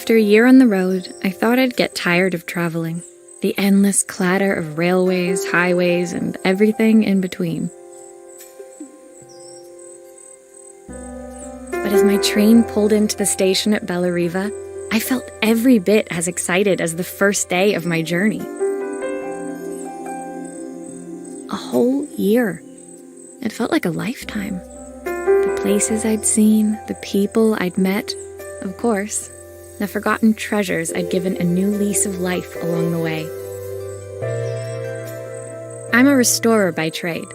After a year on the road, I thought I'd get tired of traveling. The endless clatter of railways, highways, and everything in between. But as my train pulled into the station at Bellariva, I felt every bit as excited as the first day of my journey. A whole year. It felt like a lifetime. The places I'd seen, the people I'd met, of course, the forgotten treasures I'd given a new lease of life along the way. I'm a restorer by trade.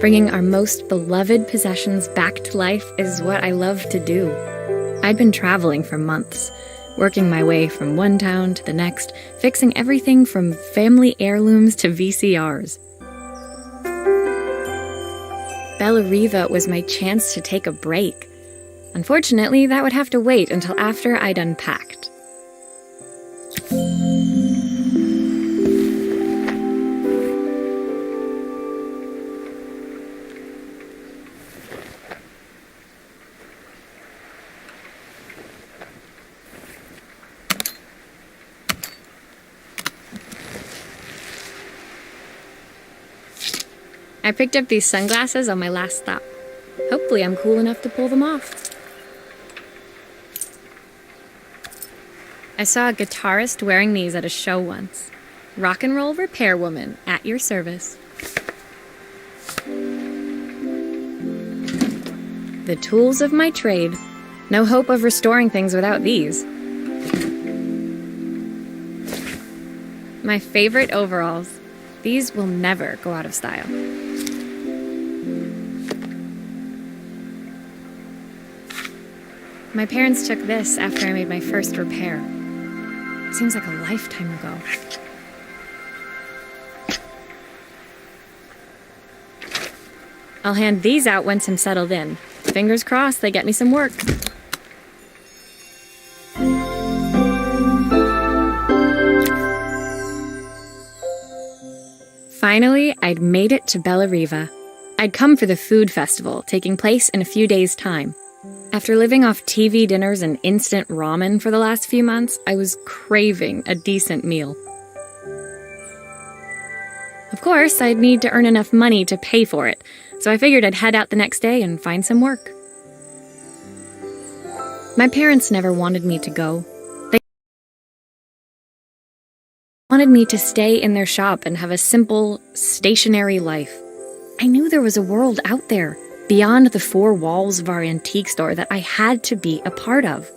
Bringing our most beloved possessions back to life is what I love to do. I'd been traveling for months, working my way from one town to the next, fixing everything from family heirlooms to VCRs. Bellariva was my chance to take a break. Unfortunately, that would have to wait until after I'd unpacked. I picked up these sunglasses on my last stop. Hopefully I'm cool enough to pull them off. I saw a guitarist wearing these at a show once. Rock and roll repair woman, at your service. The tools of my trade. No hope of restoring things without these. My favorite overalls. These will never go out of style. My parents took this after I made my first repair. Seems like a lifetime ago. I'll hand these out once I'm settled in. Fingers crossed they get me some work. Finally, I'd made it to Bellariva. I'd come for the food festival, taking place in a few days' time. After living off TV dinners and instant ramen for the last few months, I was craving a decent meal. Of course, I'd need to earn enough money to pay for it, so I figured I'd head out the next day and find some work. My parents never wanted me to go. They wanted me to stay in their shop and have a simple, stationary life. I knew there was a world out there, beyond the four walls of our antique store, that I had to be a part of.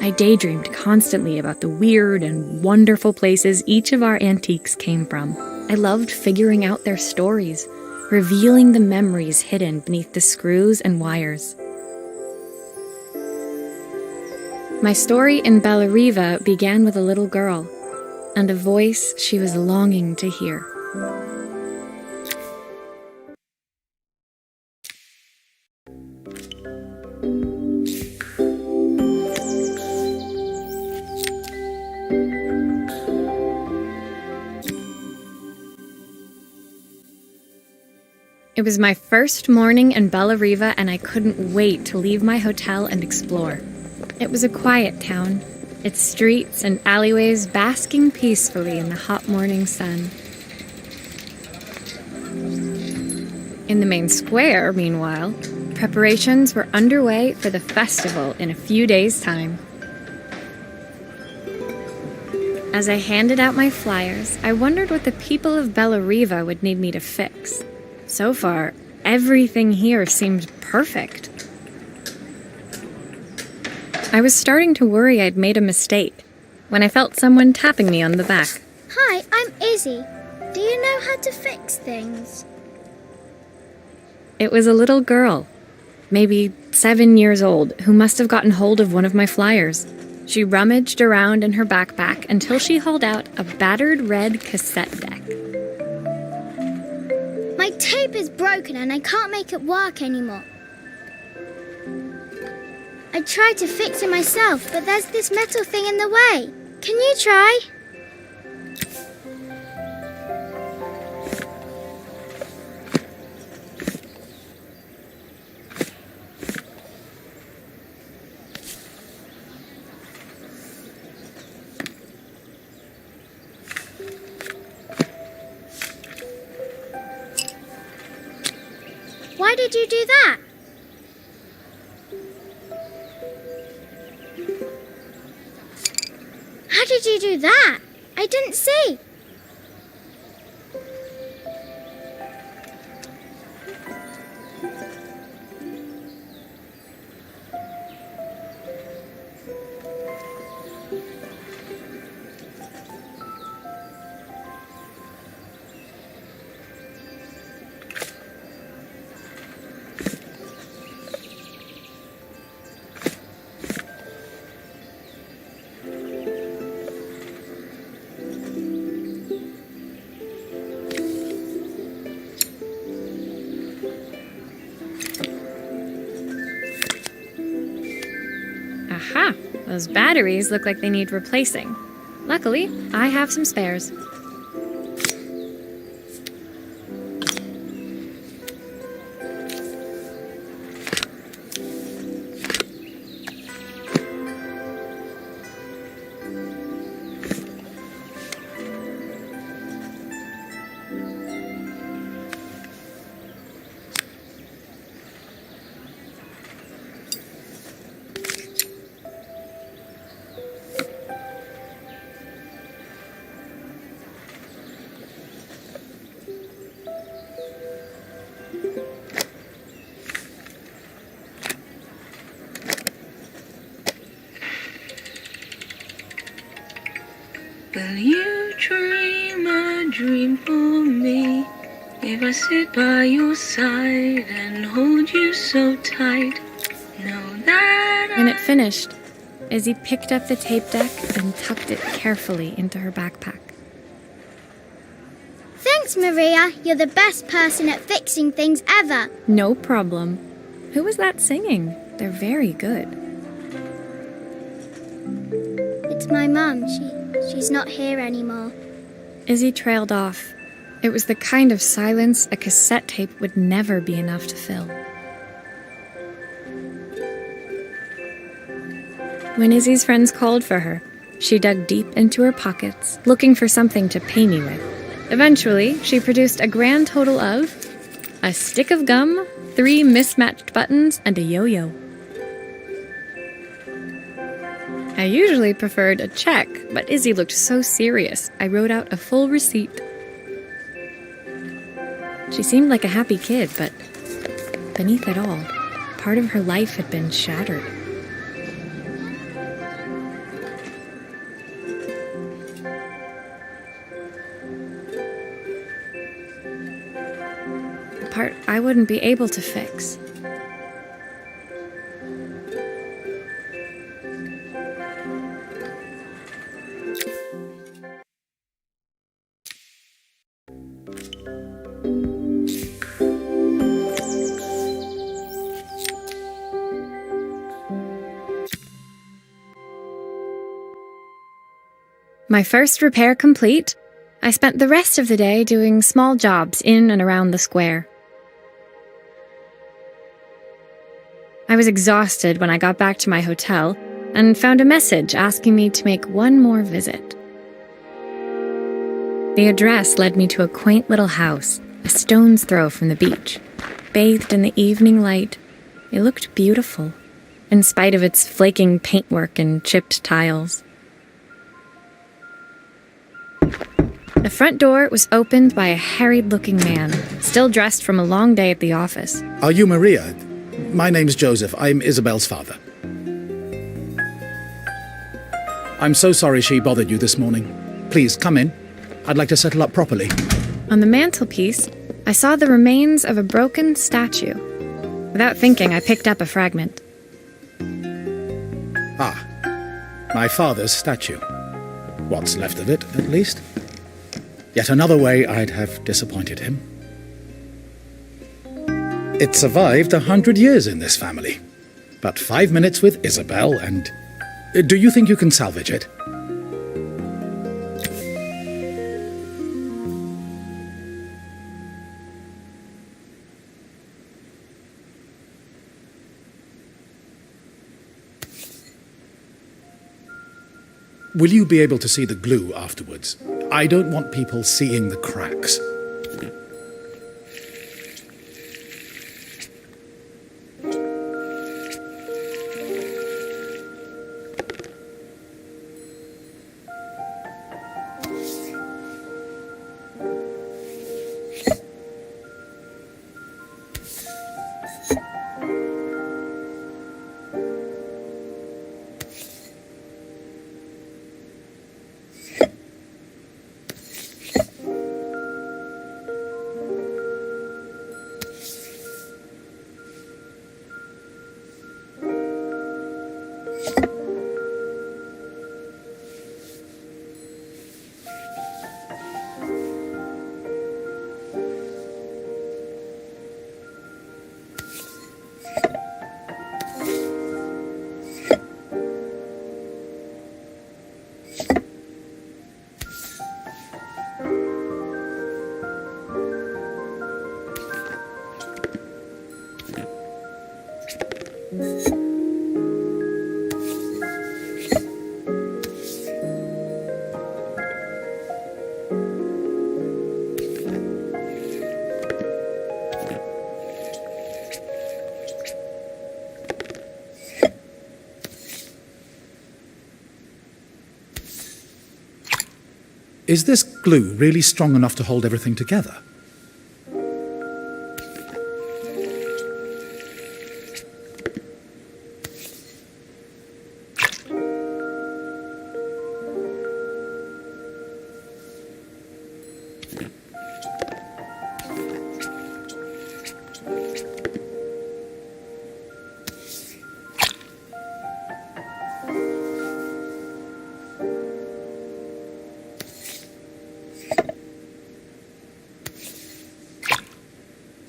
I daydreamed constantly about the weird and wonderful places each of our antiques came from. I loved figuring out their stories, revealing the memories hidden beneath the screws and wires. My story in Bellariva began with a little girl, and a voice she was longing to hear. It was my first morning in Bellariva, and I couldn't wait to leave my hotel and explore. It was a quiet town, its streets and alleyways basking peacefully in the hot morning sun. In the main square, meanwhile, preparations were underway for the festival in a few days' time. As I handed out my flyers, I wondered what the people of Bellariva would need me to fix. So far, everything here seemed perfect. I was starting to worry I'd made a mistake when I felt someone tapping me on the back. Hi, I'm Izzy. Do you know how to fix things? It was a little girl, maybe 7 years old, who must have gotten hold of one of my flyers. She rummaged around in her backpack until she hauled out a battered red cassette deck. My tape is broken and I can't make it work anymore. I tried to fix it myself, but there's this metal thing in the way. Can you try? Why did you do that? How did you do that? I didn't see. Aha! Those batteries look like they need replacing. Luckily, I have some spares. Will you dream a dream for me? If I sit by your side and hold you so tight, know that When it finished, Izzy picked up the tape deck and tucked it carefully into her backpack. Thanks, Maria. You're the best person at fixing things ever. No problem. Who was that singing? They're very good. It's my mum. She's not here anymore. Izzy trailed off. It was the kind of silence a cassette tape would never be enough to fill. When Izzy's friends called for her, she dug deep into her pockets, looking for something to pay me with. Eventually, she produced a grand total of a stick of gum, 3 mismatched buttons, and a yo-yo. I usually preferred a check, but Izzy looked so serious, I wrote out a full receipt. She seemed like a happy kid, but beneath it all, part of her life had been shattered. The part I wouldn't be able to fix. My first repair complete, I spent the rest of the day doing small jobs in and around the square. I was exhausted when I got back to my hotel and found a message asking me to make one more visit. The address led me to a quaint little house, a stone's throw from the beach. Bathed in the evening light, it looked beautiful, in spite of its flaking paintwork and chipped tiles. The front door was opened by a harried-looking man, still dressed from a long day at the office. Are you Maria? My name's Joseph. I'm Isabel's father. I'm so sorry she bothered you this morning. Please, come in. I'd like to settle up properly. On the mantelpiece, I saw the remains of a broken statue. Without thinking, I picked up a fragment. Ah, my father's statue. What's left of it, at least. Yet another way I'd have disappointed him. It survived 100 years in this family. But 5 minutes with Isabel and... Do you think you can salvage it? Will you be able to see the glue afterwards? I don't want people seeing the cracks. Is this glue really strong enough to hold everything together?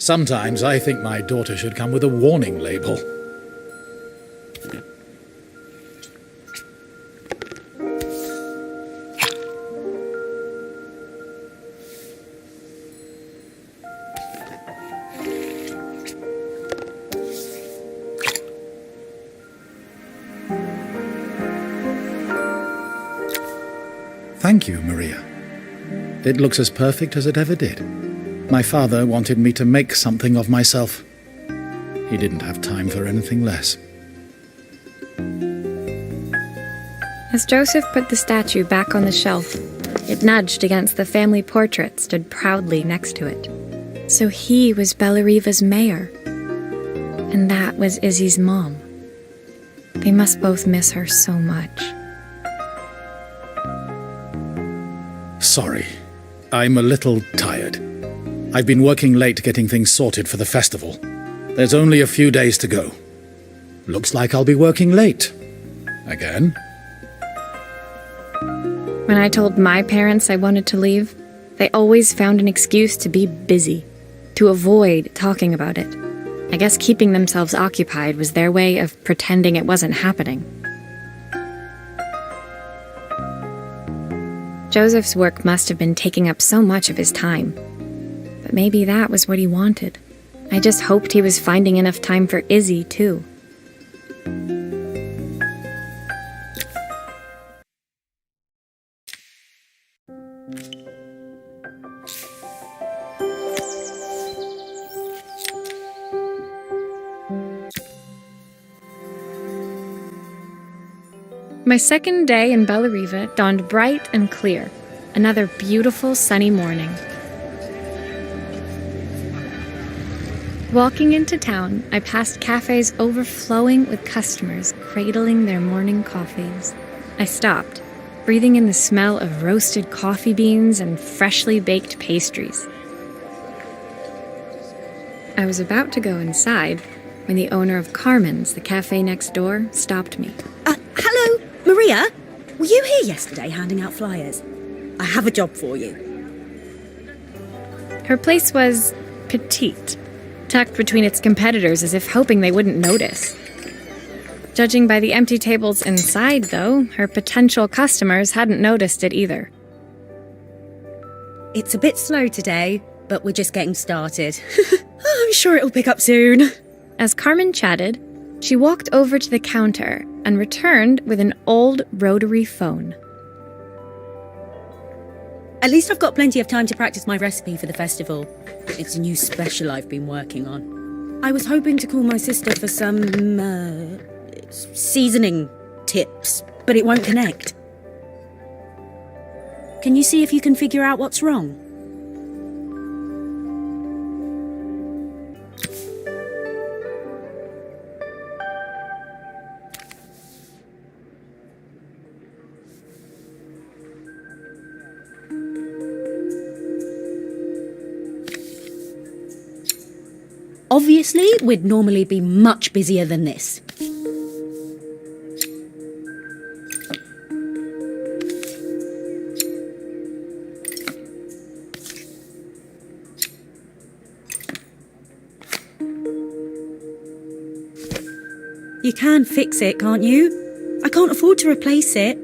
Sometimes I think my daughter should come with a warning label. Thank you, Maria. It looks as perfect as it ever did. My father wanted me to make something of myself. He didn't have time for anything less. As Joseph put the statue back on the shelf, it nudged against the family portrait stood proudly next to it. So he was Bellariva's mayor. And that was Izzy's mom. They must both miss her so much. Sorry, I'm a little tired. I've been working late getting things sorted for the festival. There's only a few days to go. Looks like I'll be working late. Again. When I told my parents I wanted to leave, they always found an excuse to be busy, to avoid talking about it. I guess keeping themselves occupied was their way of pretending it wasn't happening. Joseph's work must have been taking up so much of his time. But maybe that was what he wanted. I just hoped he was finding enough time for Izzy, too. My second day in Bellariva dawned bright and clear. Another beautiful sunny morning. Walking into town, I passed cafes overflowing with customers cradling their morning coffees. I stopped, breathing in the smell of roasted coffee beans and freshly baked pastries. I was about to go inside when the owner of Carmen's, the cafe next door, stopped me. Hello, Maria? Were you here yesterday handing out flyers? I have a job for you. Her place was petite, tucked between its competitors as if hoping they wouldn't notice. Judging by the empty tables inside, though, her potential customers hadn't noticed it either. It's a bit slow today, but we're just getting started. I'm sure it'll pick up soon. As Carmen chatted, she walked over to the counter and returned with an old rotary phone. At least I've got plenty of time to practice my recipe for the festival. It's a new special I've been working on. I was hoping to call my sister for some, seasoning tips, but it won't connect. Can you see if you can figure out what's wrong? Obviously, we'd normally be much busier than this. You can fix it, can't you? I can't afford to replace it.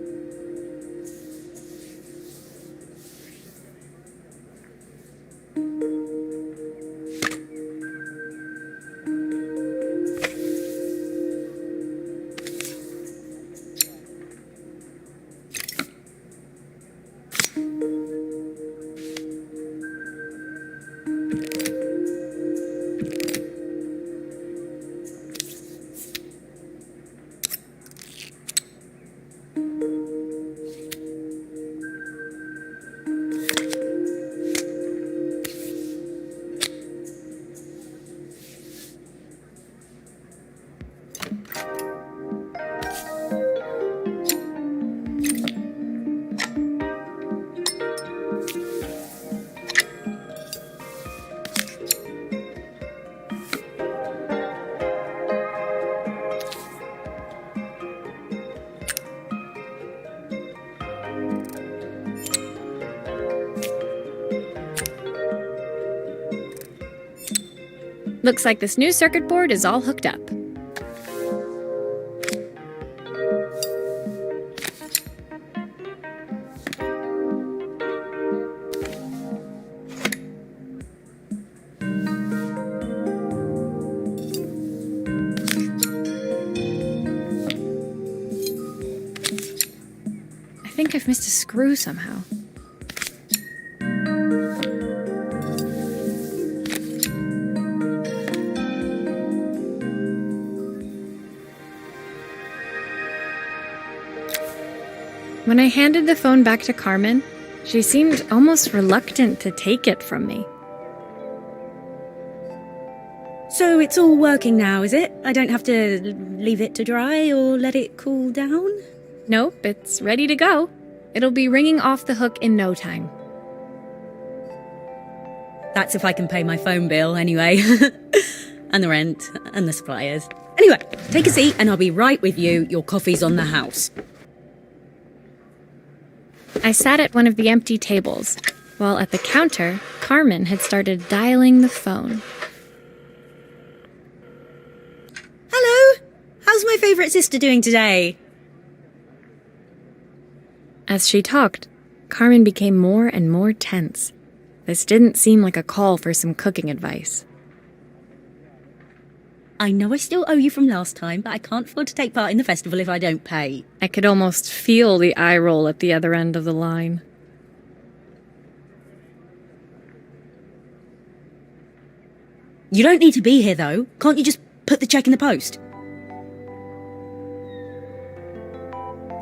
Looks like this new circuit board is all hooked up. I think I've missed a screw somehow. When I handed the phone back to Carmen, she seemed almost reluctant to take it from me. So it's all working now, is it? I don't have to leave it to dry or let it cool down? Nope, it's ready to go. It'll be ringing off the hook in no time. That's if I can pay my phone bill anyway. And the rent and the suppliers. Anyway, take a seat and I'll be right with you. Your coffee's on the house. I sat at one of the empty tables, while at the counter, Carmen had started dialing the phone. Hello? How's my favourite sister doing today? As she talked, Carmen became more and more tense. This didn't seem like a call for some cooking advice. I know I still owe you from last time, but I can't afford to take part in the festival if I don't pay. I could almost feel the eye roll at the other end of the line. You don't need to be here, though. Can't you just put the cheque in the post?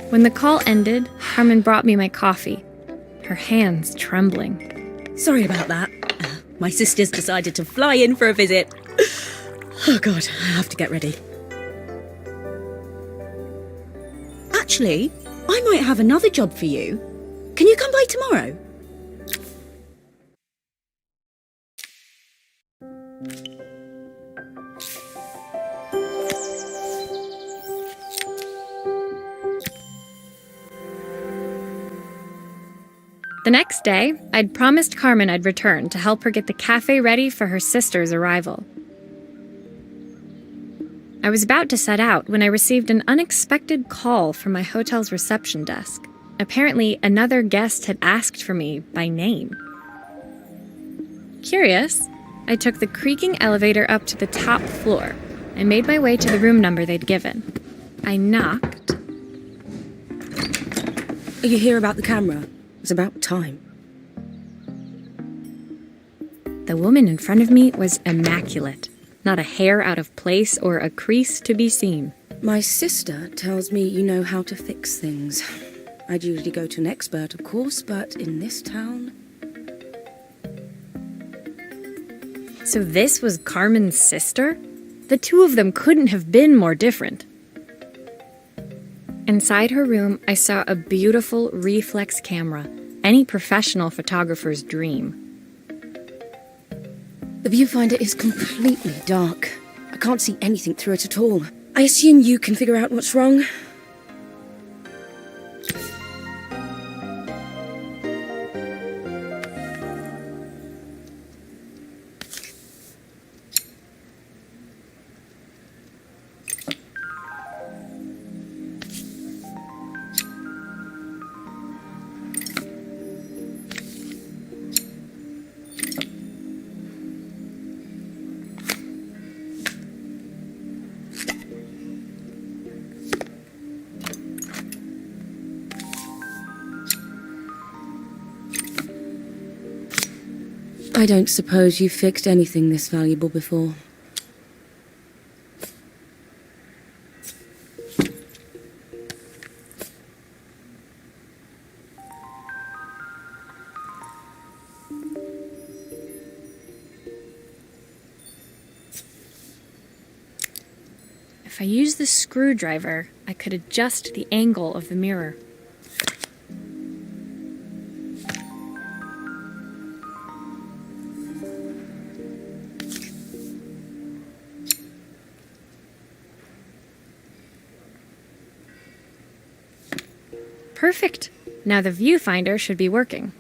When the call ended, Carmen brought me my coffee, her hands trembling. Sorry about that. My sister's decided to fly in for a visit. Oh God, I have to get ready. Actually, I might have another job for you. Can you come by tomorrow? The next day, I'd promised Carmen I'd return to help her get the cafe ready for her sister's arrival. I was about to set out when I received an unexpected call from my hotel's reception desk. Apparently, another guest had asked for me by name. Curious, I took the creaking elevator up to the top floor and made my way to the room number they'd given. I knocked. Are you here about the camera? It's about time. The woman in front of me was immaculate. Not a hair out of place or a crease to be seen. My sister tells me you know how to fix things. I'd usually go to an expert, of course, but in this town... So this was Carmen's sister? The two of them couldn't have been more different. Inside her room, I saw a beautiful reflex camera, any professional photographer's dream. The viewfinder is completely dark. I can't see anything through it at all. I assume you can figure out what's wrong? I don't suppose you've fixed anything this valuable before. If I used the screwdriver, I could adjust the angle of the mirror. Perfect. Now the viewfinder should be working.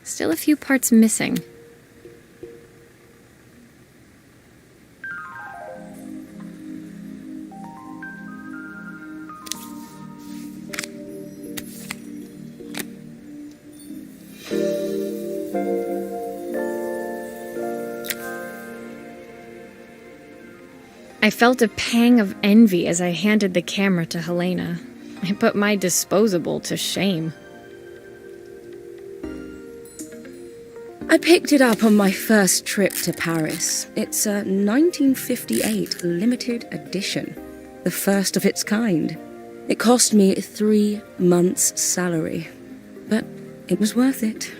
Still a few parts missing. I felt a pang of envy as I handed the camera to Helena. I put my disposable to shame. I picked it up on my first trip to Paris. It's a 1958 limited edition, the first of its kind. It cost me 3 months' salary, but it was worth it.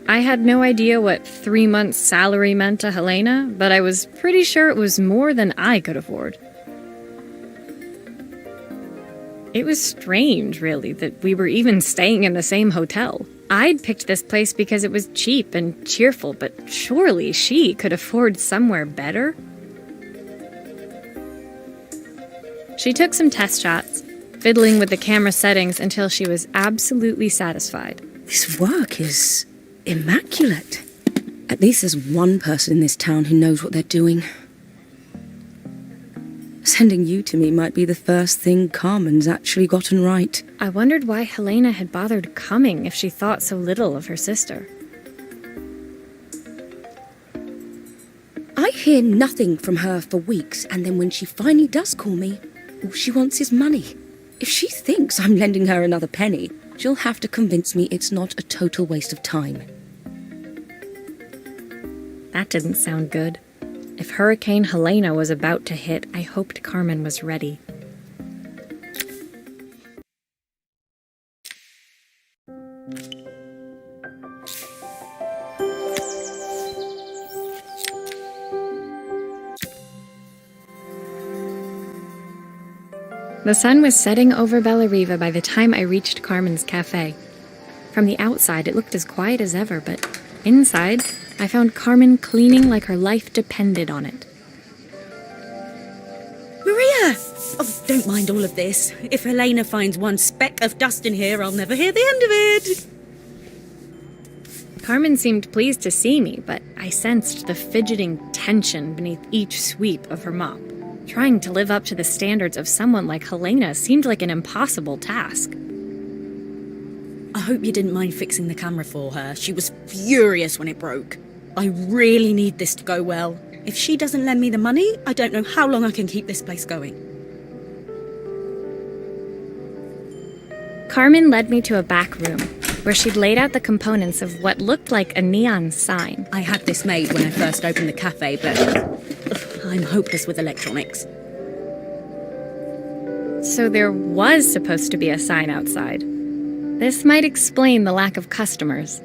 I had no idea what 3 months' salary meant to Helena, but I was pretty sure it was more than I could afford. It was strange, really, that we were even staying in the same hotel. I'd picked this place because it was cheap and cheerful, but surely she could afford somewhere better? She took some test shots, fiddling with the camera settings until she was absolutely satisfied. This work is immaculate. At least there's one person in this town who knows what they're doing. Sending you to me might be the first thing Carmen's actually gotten right. I wondered why Helena had bothered coming if she thought so little of her sister. I hear nothing from her for weeks, and then when she finally does call me, all she wants is money. If she thinks I'm lending her another penny, she'll have to convince me it's not a total waste of time. That didn't sound good. If Hurricane Helena was about to hit, I hoped Carmen was ready. The sun was setting over Bellariva by the time I reached Carmen's cafe. From the outside, it looked as quiet as ever, but inside, I found Carmen cleaning like her life depended on it. Maria! Oh, don't mind all of this. If Helena finds one speck of dust in here, I'll never hear the end of it. Carmen seemed pleased to see me, but I sensed the fidgeting tension beneath each sweep of her mop. Trying to live up to the standards of someone like Helena seemed like an impossible task. I hope you didn't mind fixing the camera for her. She was furious when it broke. I really need this to go well. If she doesn't lend me the money, I don't know how long I can keep this place going. Carmen led me to a back room, where she'd laid out the components of what looked like a neon sign. I had this made when I first opened the cafe, but I'm hopeless with electronics. So there was supposed to be a sign outside. This might explain the lack of customers.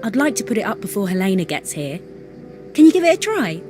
I'd like to put it up before Helena gets here. Can you give it a try?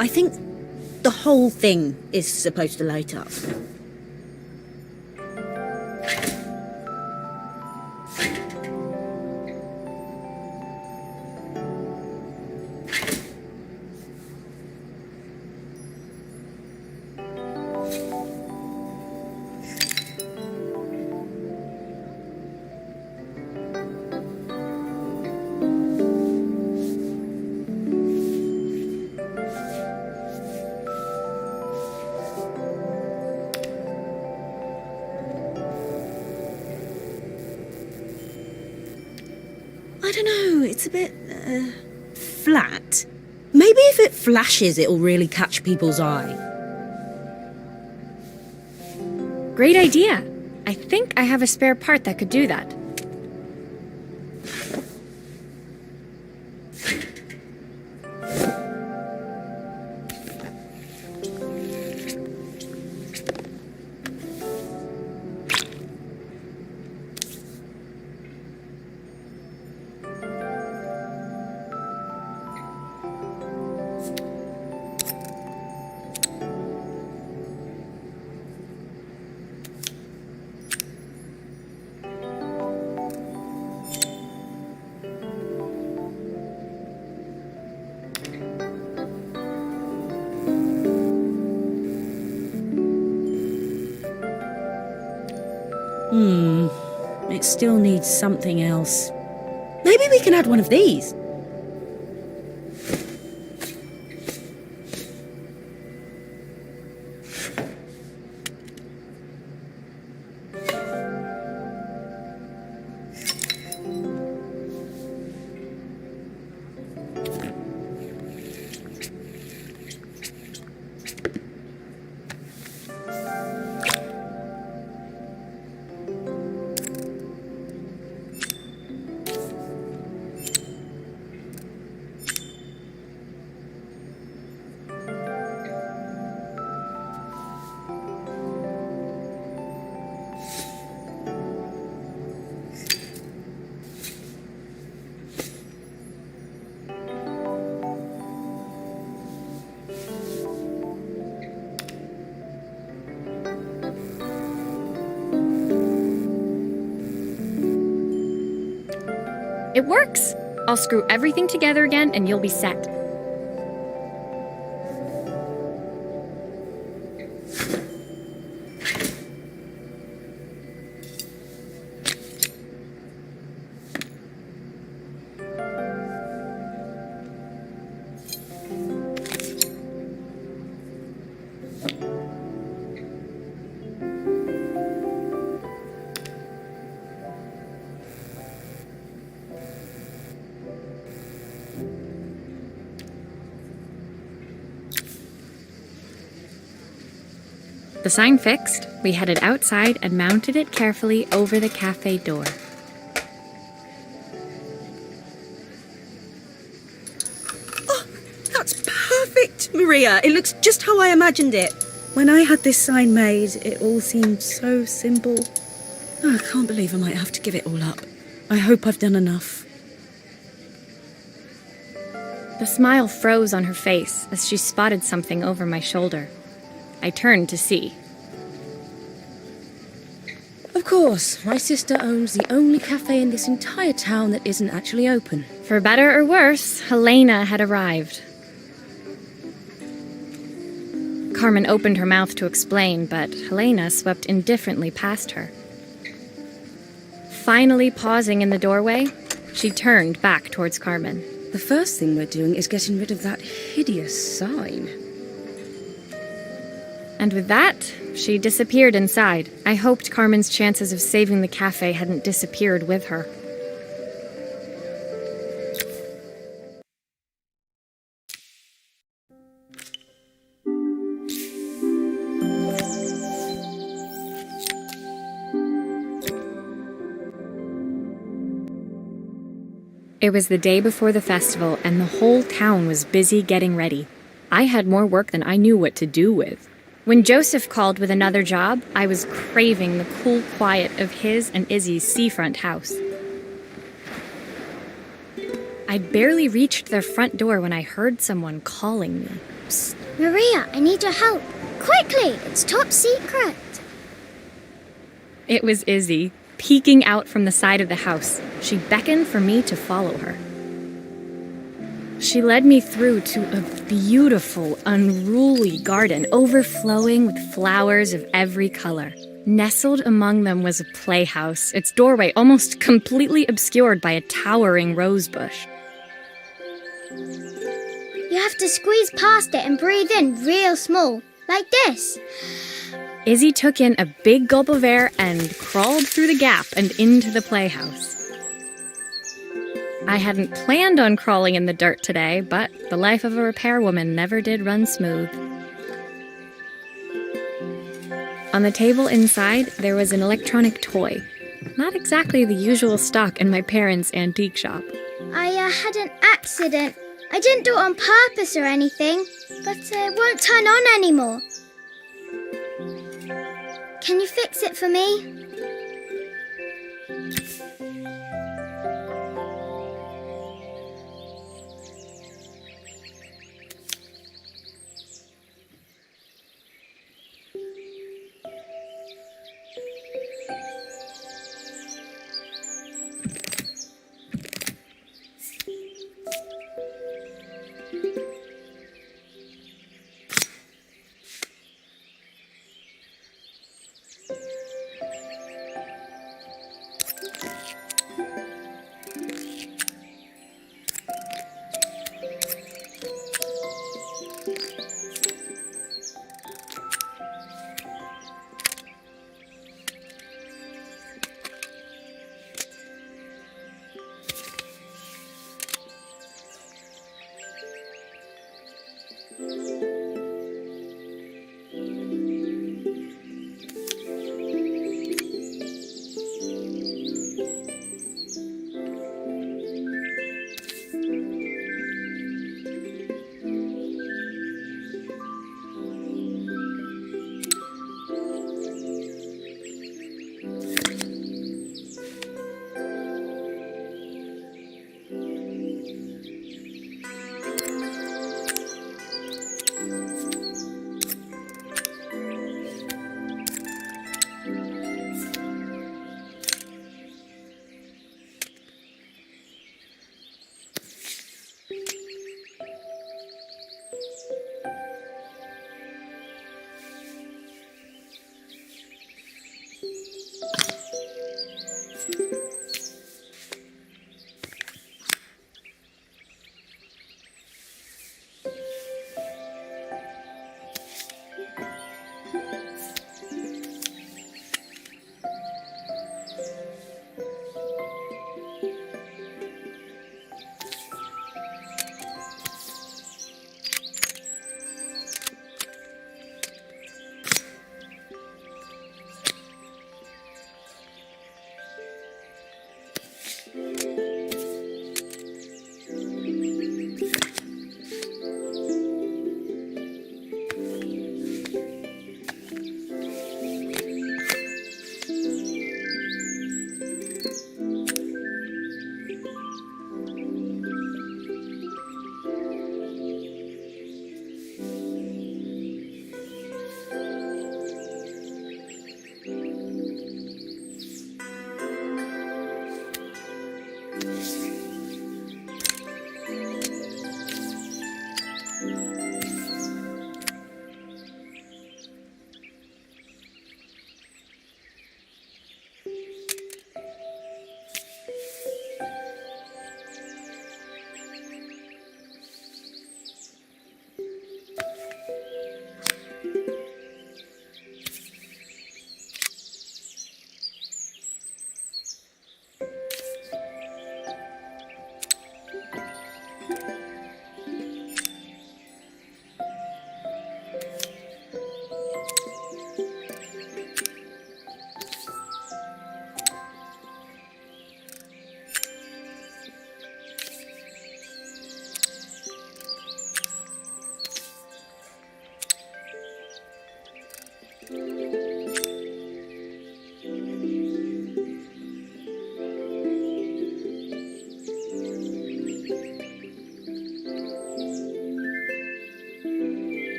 I think the whole thing is supposed to light up. I don't know, it's a bit, flat. Maybe if it flashes, it'll really catch people's eye. Great idea! I think I have a spare part that could do that. It still needs something else. Maybe we can add one of these. It works! I'll screw everything together again and you'll be set. The sign fixed, we headed outside and mounted it carefully over the cafe door. Oh, that's perfect, Maria. It looks just how I imagined it. When I had this sign made, it all seemed so simple. Oh, I can't believe I might have to give it all up. I hope I've done enough. The smile froze on her face as she spotted something over my shoulder. I turned to see. Of course, my sister owns the only cafe in this entire town that isn't actually open. For better or worse, Helena had arrived. Carmen opened her mouth to explain, but Helena swept indifferently past her. Finally pausing in the doorway, she turned back towards Carmen. The first thing we're doing is getting rid of that hideous sign. And with that, she disappeared inside. I hoped Carmen's chances of saving the cafe hadn't disappeared with her. It was the day before the festival, and the whole town was busy getting ready. I had more work than I knew what to do with. When Joseph called with another job, I was craving the cool quiet of his and Izzy's seafront house. I'd barely reached their front door when I heard someone calling me. Psst, Maria, I need your help. Quickly, it's top secret. It was Izzy, peeking out from the side of the house. She beckoned for me to follow her. She led me through to a beautiful, unruly garden overflowing with flowers of every color. Nestled among them was a playhouse, its doorway almost completely obscured by a towering rose bush. You have to squeeze past it and breathe in real small, like this. Izzy took in a big gulp of air and crawled through the gap and into the playhouse. I hadn't planned on crawling in the dirt today, but the life of a repairwoman never did run smooth. On the table inside, there was an electronic toy. Not exactly the usual stock in my parents' antique shop. I had an accident. I didn't do it on purpose or anything, but it won't turn on anymore. Can you fix it for me?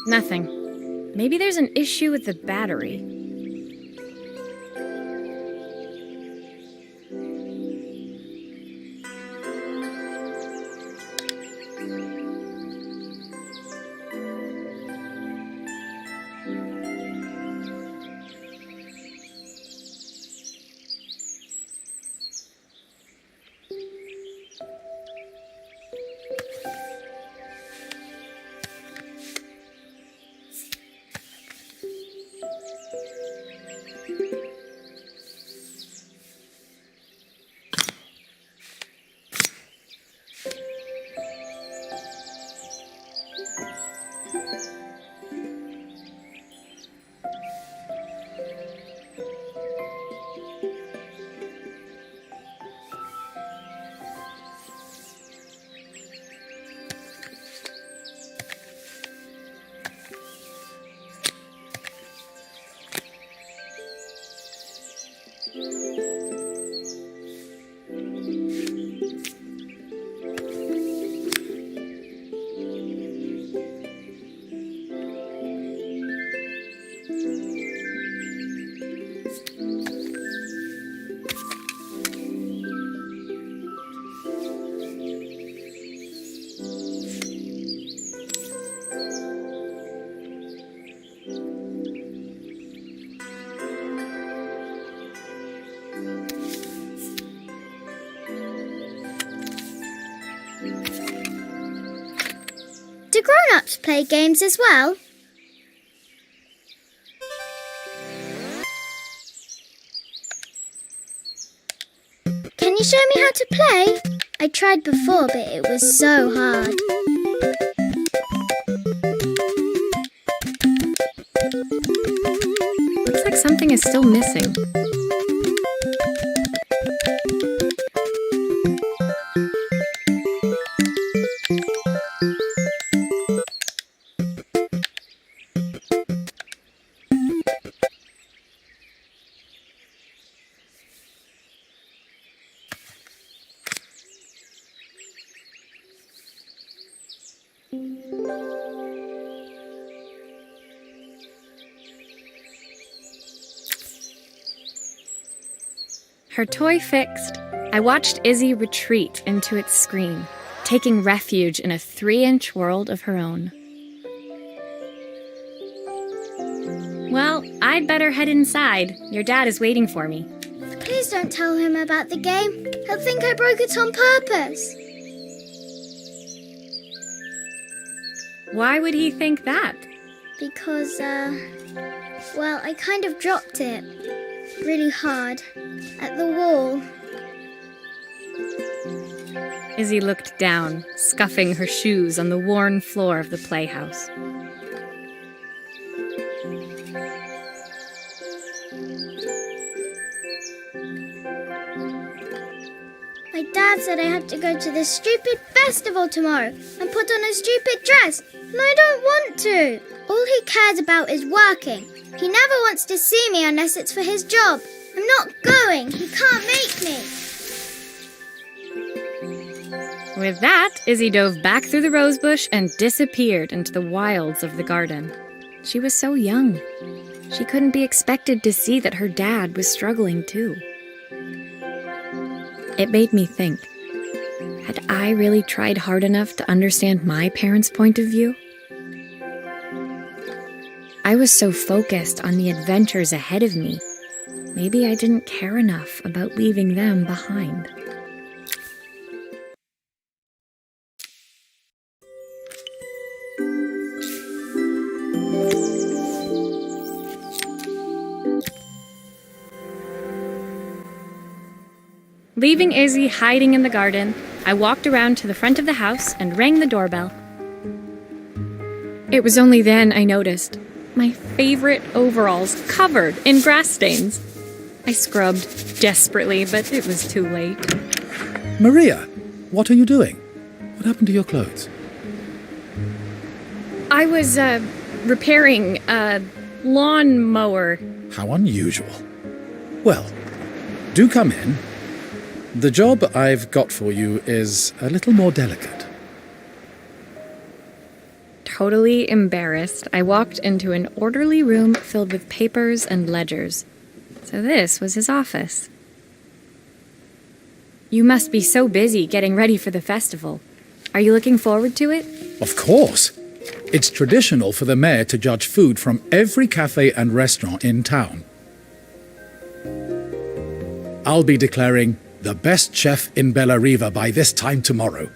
Nothing. Maybe there's an issue with the battery. Do grown-ups play games as well? Can you show me how to play? I tried before, but it was so hard. Looks like something is still missing. Her toy fixed, I watched Izzy retreat into its screen, taking refuge in a 3-inch world of her own. Well, I'd better head inside. Your dad is waiting for me. Please don't tell him about the game. He'll think I broke it on purpose. Why would he think that? Because, well, I kind of dropped it really hard at the wall. Izzy looked down, scuffing her shoes on the worn floor of the playhouse. My dad said I had to go to this stupid festival tomorrow and put on a stupid dress, and I don't want to. All he cares about is working. He never wants to see me unless it's for his job. I'm not going. He can't make me. With that, Izzy dove back through the rosebush and disappeared into the wilds of the garden. She was so young. She couldn't be expected to see that her dad was struggling too. It made me think, had I really tried hard enough to understand my parents' point of view? I was so focused on the adventures ahead of me, maybe I didn't care enough about leaving them behind. Leaving Izzy hiding in the garden, I walked around to the front of the house and rang the doorbell. It was only then I noticed my favorite overalls covered in grass stains. I scrubbed desperately, but it was too late. Maria, what are you doing? What happened to your clothes? I was, repairing a lawn mower. How unusual. Well, do come in. The job I've got for you is a little more delicate. Totally embarrassed, I walked into an orderly room filled with papers and ledgers. So this was his office. You must be so busy getting ready for the festival. Are you looking forward to it? Of course. It's traditional for the mayor to judge food from every cafe and restaurant in town. I'll be declaring the best chef in Bella Riva by this time tomorrow.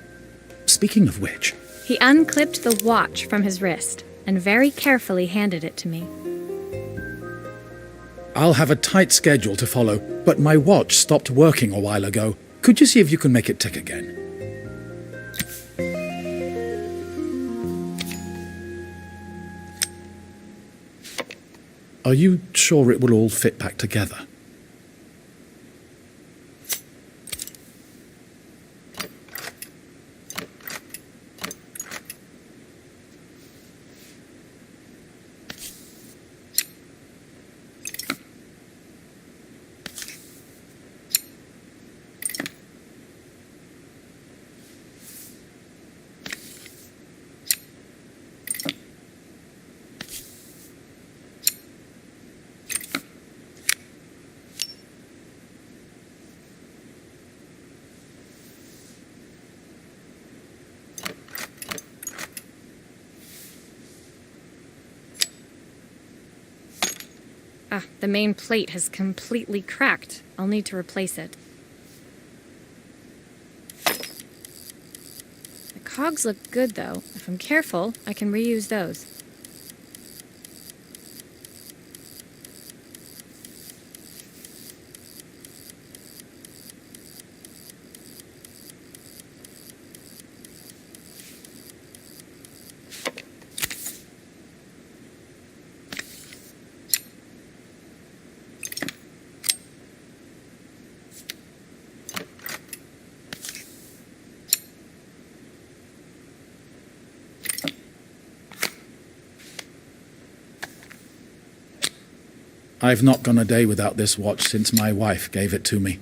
Speaking of which... He unclipped the watch from his wrist and very carefully handed it to me. I'll have a tight schedule to follow, but my watch stopped working a while ago. Could you see if you can make it tick again? Are you sure it will all fit back together? Ah, the main plate has completely cracked. I'll need to replace it. The cogs look good, though. If I'm careful, I can reuse those. I've not gone a day without this watch since my wife gave it to me.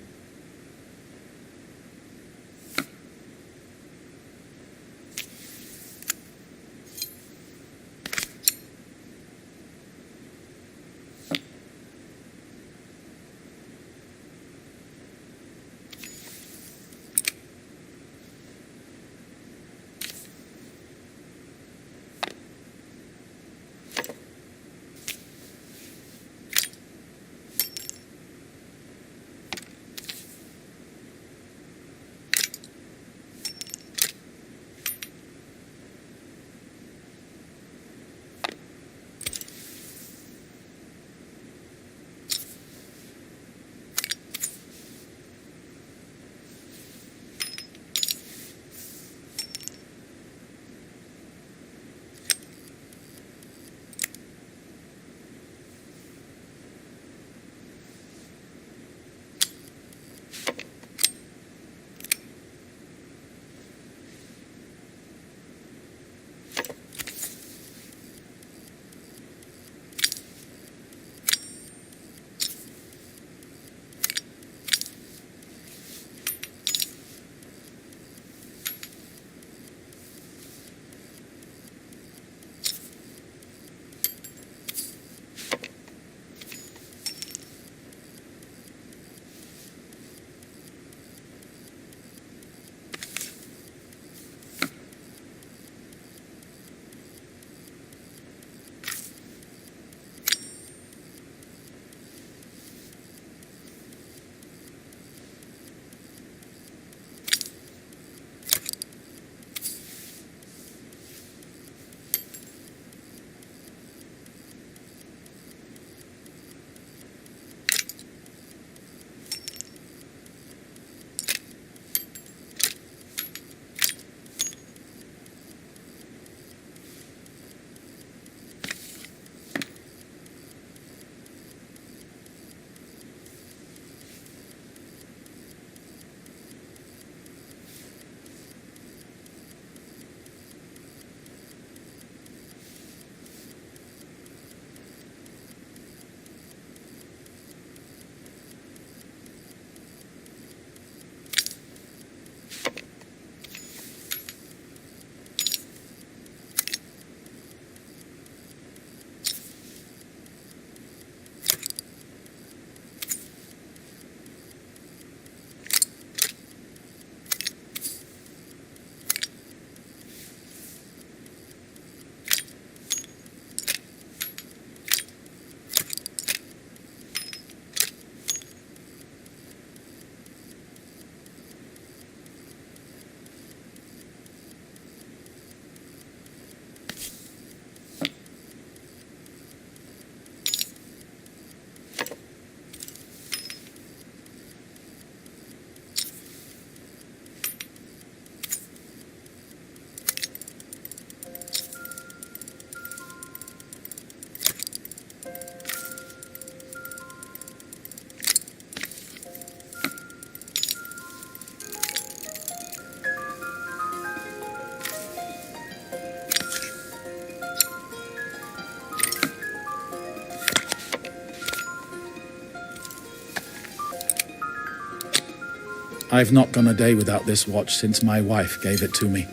I've not gone a day without this watch since my wife gave it to me.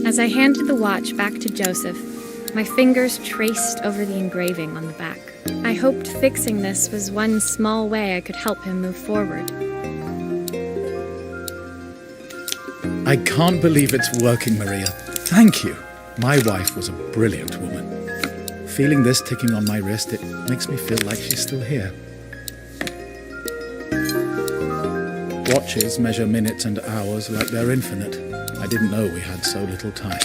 As I handed the watch back to Joseph, my fingers traced over the engraving on the back. I hoped fixing this was one small way I could help him move forward. I can't believe it's working, Maria. Thank you. My wife was a brilliant woman. Feeling this ticking on my wrist, it makes me feel like she's still here. Watches measure minutes and hours like they're infinite. I didn't know we had so little time.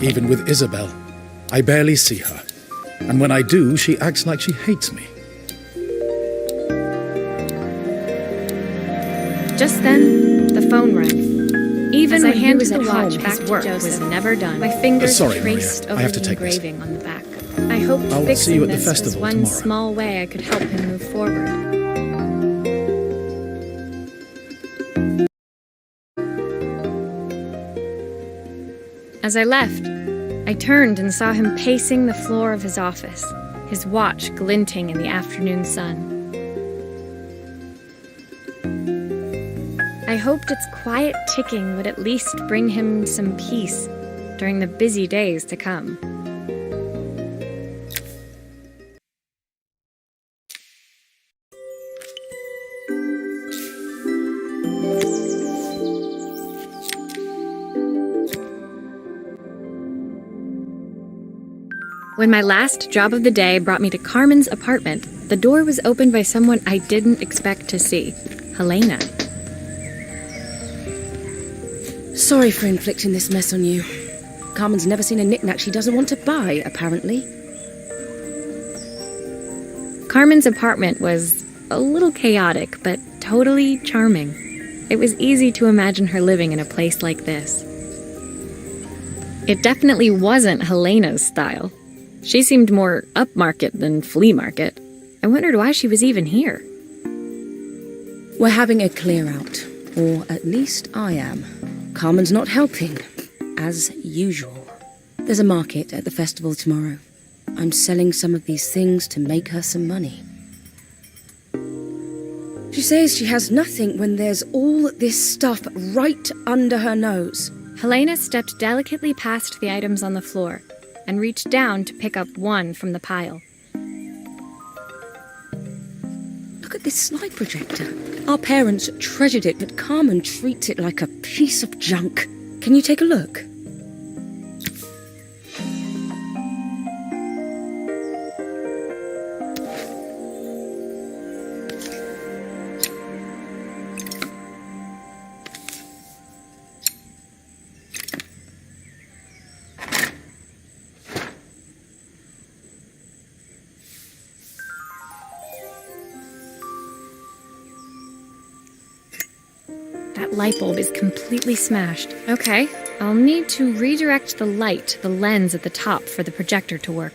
Even with Isabel, I barely see her. And when I do, she acts like she hates me. Just then, the phone rang. Even As when I he handed was the at watch home, back his to work Joseph. was never done. My fingers Sorry, Maria. traced I over have to the take this. engraving on the back. I hoped I'll see fixing you at the this was festival one tomorrow. small way I could help him move forward. As I left, I turned and saw him pacing the floor of his office, his watch glinting in the afternoon sun. I hoped its quiet ticking would at least bring him some peace during the busy days to come. When my last job of the day brought me to Carmen's apartment, the door was opened by someone I didn't expect to see, Helena. Sorry for inflicting this mess on you. Carmen's never seen a knick-knack she doesn't want to buy, apparently. Carmen's apartment was a little chaotic, but totally charming. It was easy to imagine her living in a place like this. It definitely wasn't Helena's style. She seemed more upmarket than flea market. I wondered why she was even here. We're having a clear-out, or at least I am. Carmen's not helping, as usual. There's a market at the festival tomorrow. I'm selling some of these things to make her some money. She says she has nothing when there's all this stuff right under her nose. Helena stepped delicately past the items on the floor and reached down to pick up one from the pile. Look at this slide projector. Our parents treasured it, but Carmen treats it like a piece of junk. Can you take a look? That light bulb is completely smashed. Okay, I'll need to redirect the light to the lens at the top for the projector to work.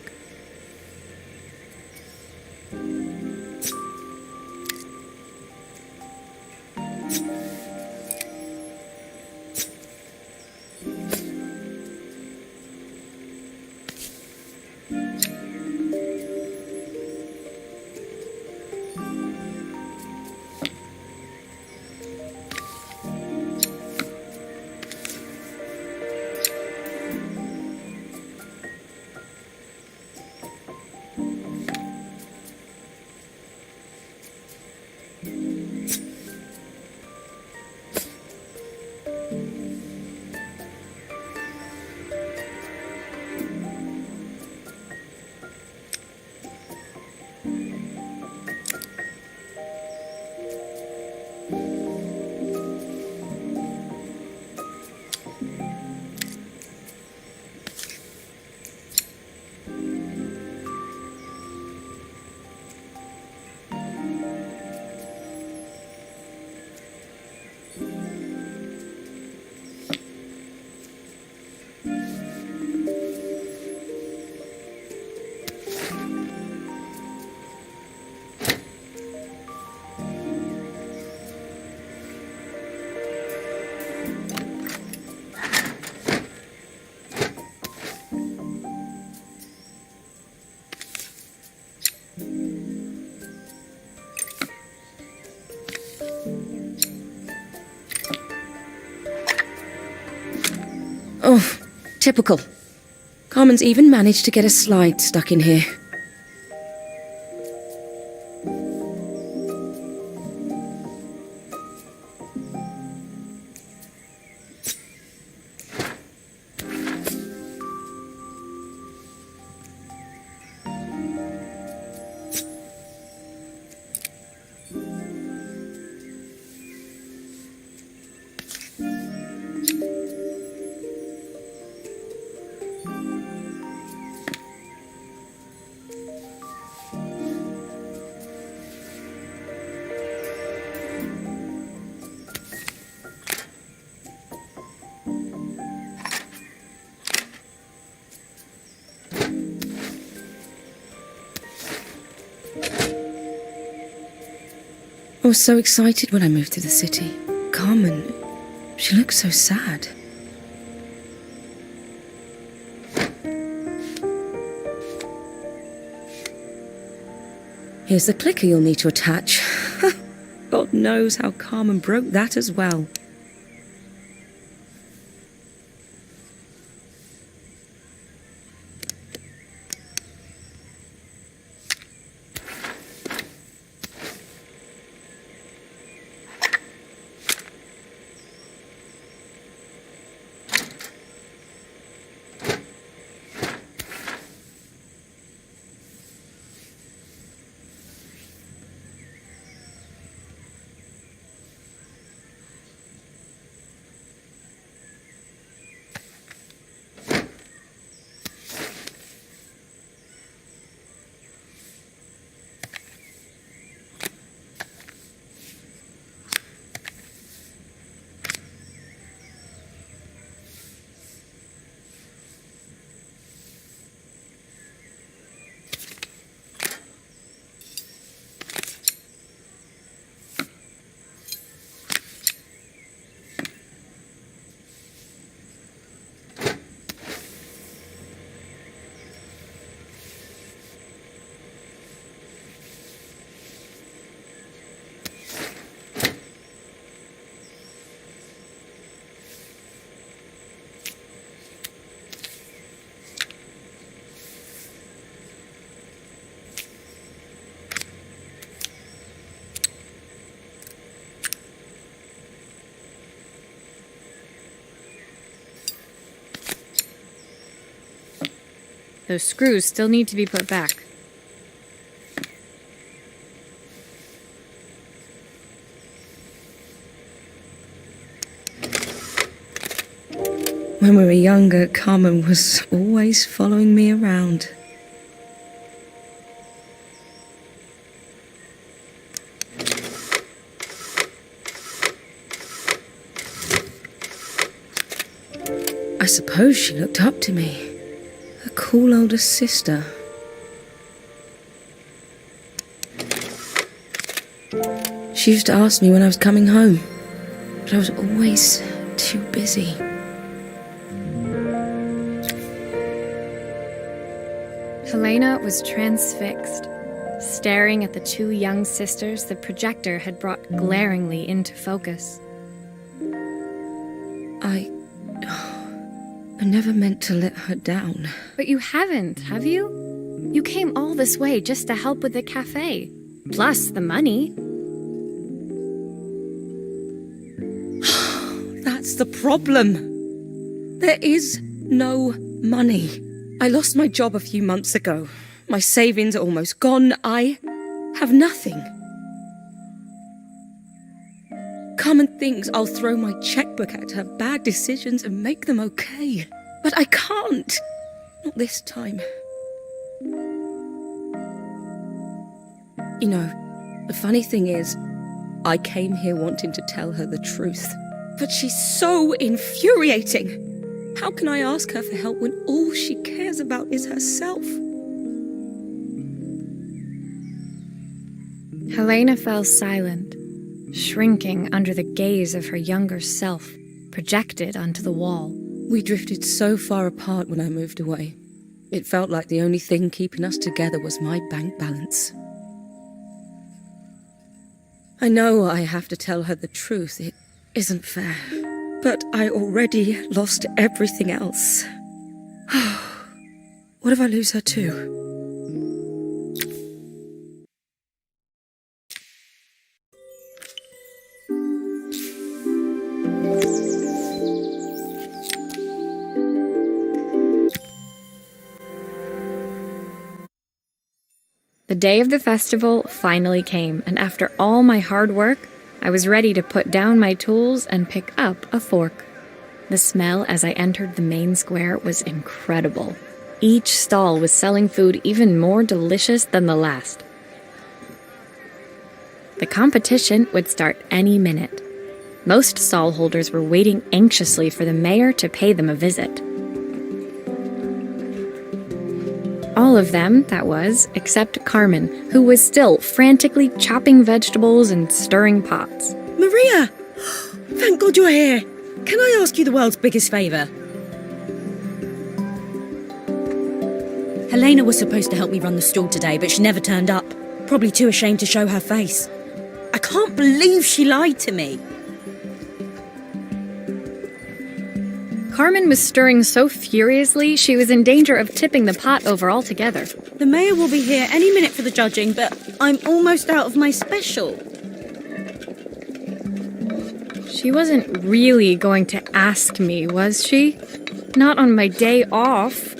Typical. Carmen's even managed to get a slide stuck in here. I was so excited when I moved to the city. Carmen, she looked so sad. Here's the clicker you'll need to attach. God knows how Carmen broke that as well. Those screws still need to be put back. When we were younger, Carmen was always following me around. I suppose she looked up to me. A cool older sister. She used to ask me when I was coming home, but I was always too busy. Helena was transfixed, staring at the two young sisters the projector had brought glaringly into focus. I never meant to let her down. But you haven't, have you? You came all this way just to help with the cafe. Plus the money. That's the problem. There is no money. I lost my job a few months ago. My savings are almost gone. I have nothing. Carmen thinks I'll throw my checkbook at her bad decisions and make them okay. But I can't. Not this time. You know, the funny thing is, I came here wanting to tell her the truth. But she's so infuriating. How can I ask her for help when all she cares about is herself? Helena fell silent, shrinking under the gaze of her younger self, projected onto the wall. We drifted so far apart when I moved away. It felt like the only thing keeping us together was my bank balance. I know I have to tell her the truth. It isn't fair. But I already lost everything else. What if I lose her too? The day of the festival finally came, and after all my hard work, I was ready to put down my tools and pick up a fork. The smell as I entered the main square was incredible. Each stall was selling food even more delicious than the last. The competition would start any minute. Most stall holders were waiting anxiously for the mayor to pay them a visit. All of them, that was, except Carmen, who was still frantically chopping vegetables and stirring pots. Maria! Thank God you're here. Can I ask you the world's biggest favour? Helena was supposed to help me run the stall today, but she never turned up. Probably too ashamed to show her face. I can't believe she lied to me. Carmen was stirring so furiously she was in danger of tipping the pot over altogether. The mayor will be here any minute for the judging, but I'm almost out of my special. She wasn't really going to ask me, was she? Not on my day off.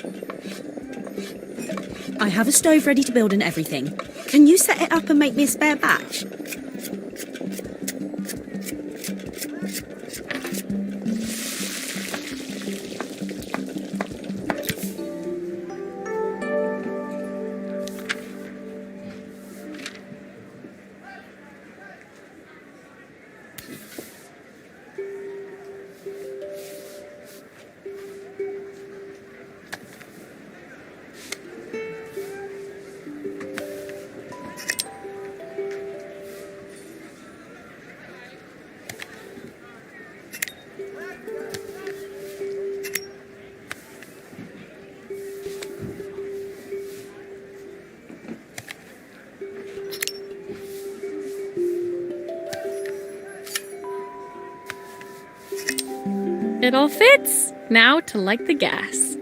I have a stove ready to build and everything. Can you set it up and make me a spare batch? It all fits. Now to light the gas.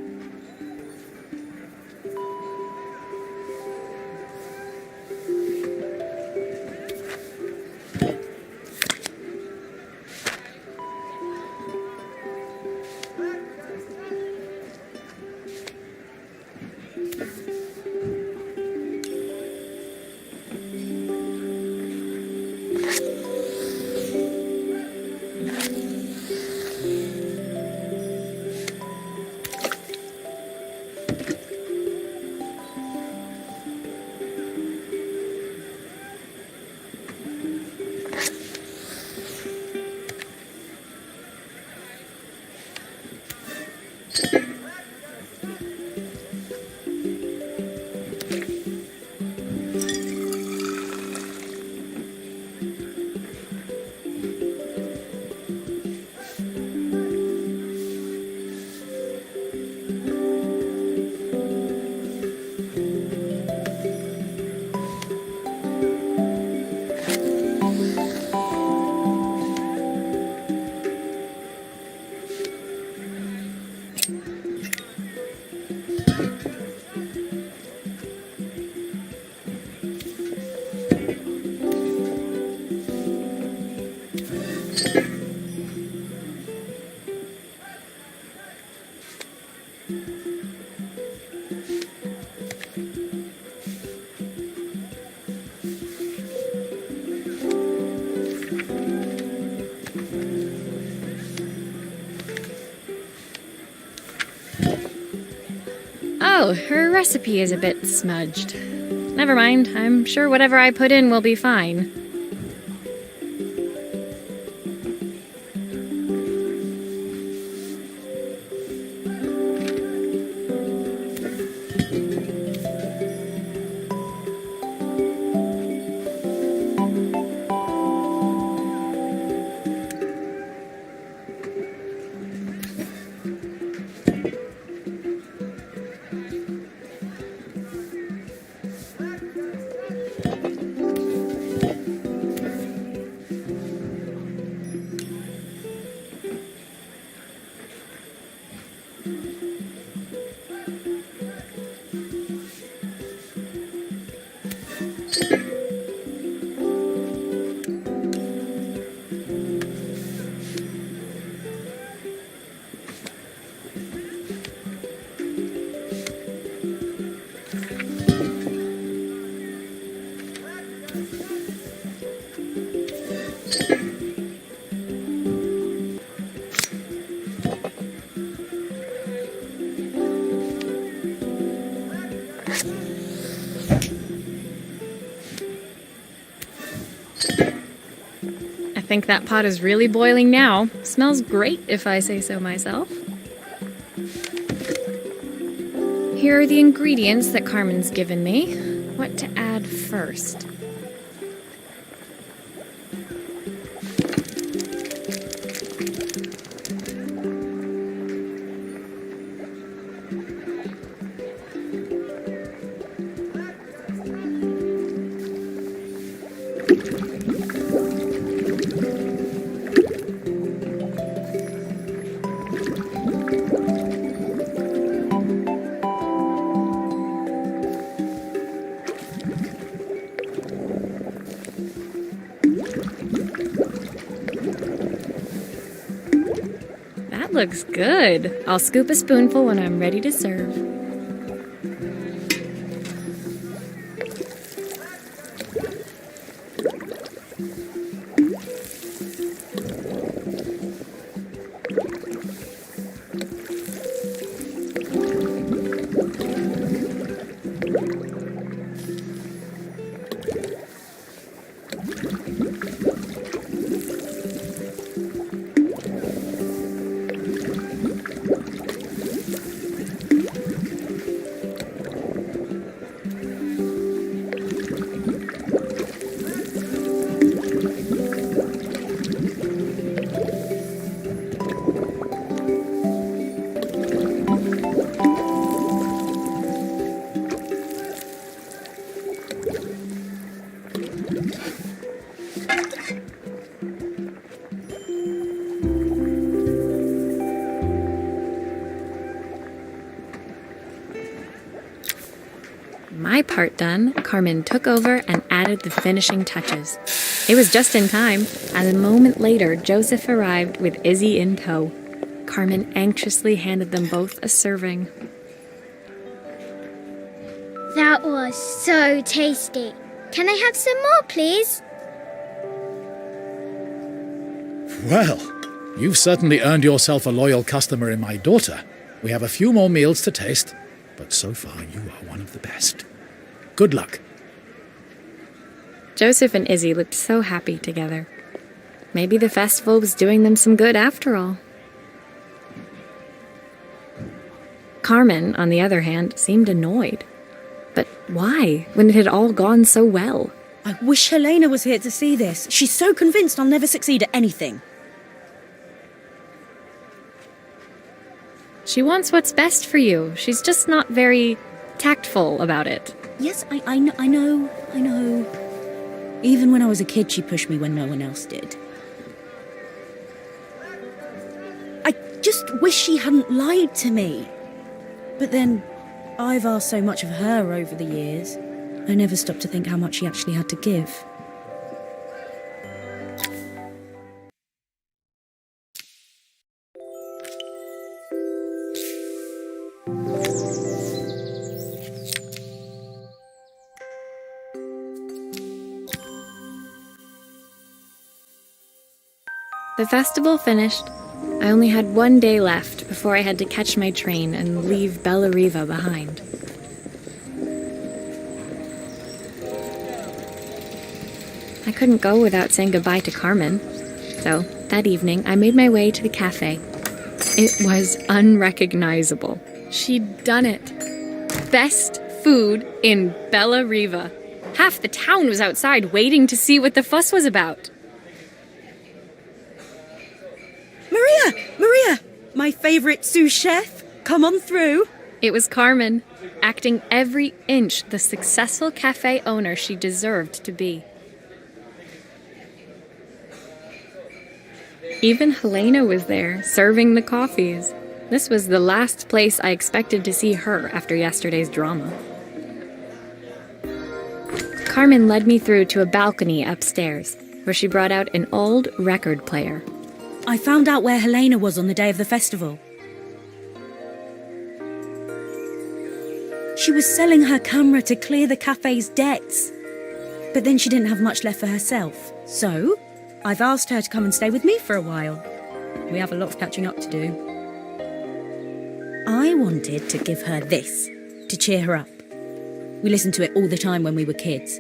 Oh, her recipe is a bit smudged. Never mind, I'm sure whatever I put in will be fine. I think that pot is really boiling now. Smells great if I say so myself. Here are the ingredients that Carmen's given me. What to add first? That looks good. I'll scoop a spoonful when I'm ready to serve. My part done, Carmen took over and added the finishing touches. It was just in time, as a moment later, Joseph arrived with Izzy in tow. Carmen anxiously handed them both a serving. That was so tasty. Can I have some more, please? Well, you've certainly earned yourself a loyal customer in my daughter. We have a few more meals to taste, but so far you are one of the best. Good luck. Joseph and Izzy looked so happy together. Maybe the festival was doing them some good after all. Carmen, on the other hand, seemed annoyed. But why, when it had all gone so well? I wish Helena was here to see this. She's so convinced I'll never succeed at anything. She wants what's best for you. She's just not very tactful about it. Yes, I know. Even when I was a kid, she pushed me when no one else did. I just wish she hadn't lied to me. But then, I've asked so much of her over the years. I never stopped to think how much she actually had to give. The festival finished. I only had one day left before I had to catch my train and leave Bella Riva behind. I couldn't go without saying goodbye to Carmen. So, that evening, I made my way to the cafe. It was unrecognizable. She'd done it. Best food in Bella Riva. Half the town was outside waiting to see what the fuss was about. Maria! My favourite sous chef! Come on through! It was Carmen, acting every inch the successful cafe owner she deserved to be. Even Helena was there, serving the coffees. This was the last place I expected to see her after yesterday's drama. Carmen led me through to a balcony upstairs, where she brought out an old record player. I found out where Helena was on the day of the festival. She was selling her camera to clear the cafe's debts. But then she didn't have much left for herself. So, I've asked her to come and stay with me for a while. We have a lot of catching up to do. I wanted to give her this, to cheer her up. We listened to it all the time when we were kids.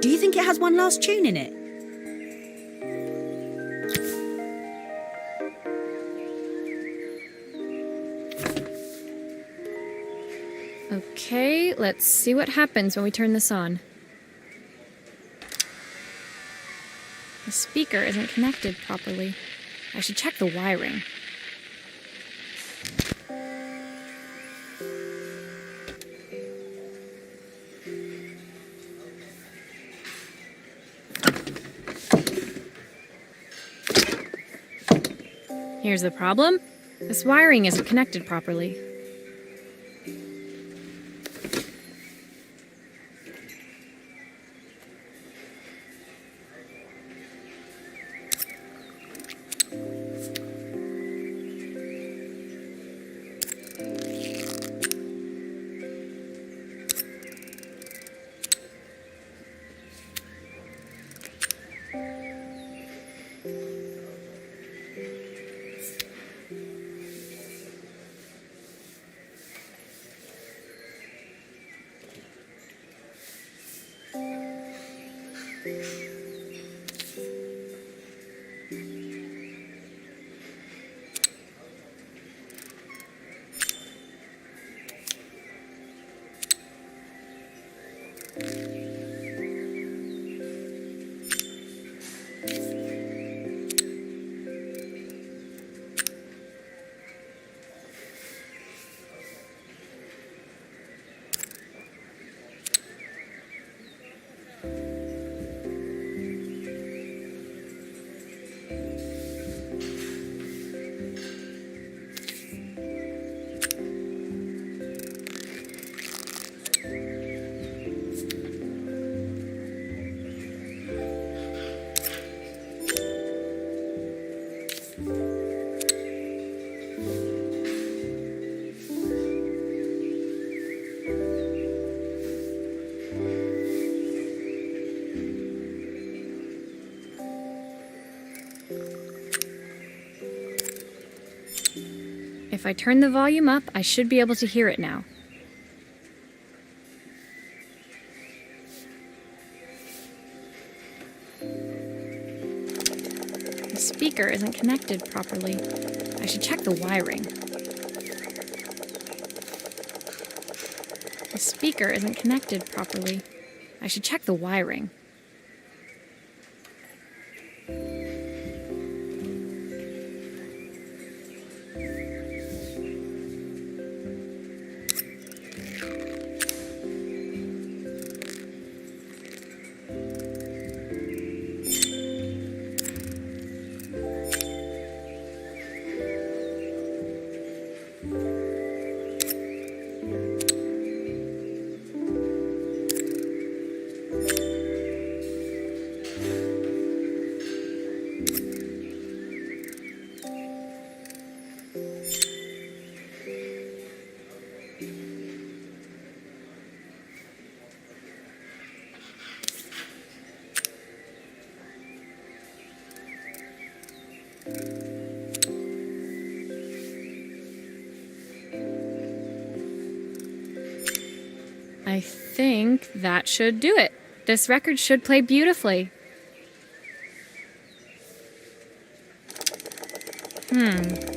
Do you think it has one last tune in it? Okay, let's see what happens when we turn this on. The speaker isn't connected properly. I should check the wiring. Here's the problem. This wiring isn't connected properly. If I turn the volume up, I should be able to hear it now. The speaker isn't connected properly. I should check the wiring. The speaker isn't connected properly. I should check the wiring. I think that should do it. This record should play beautifully.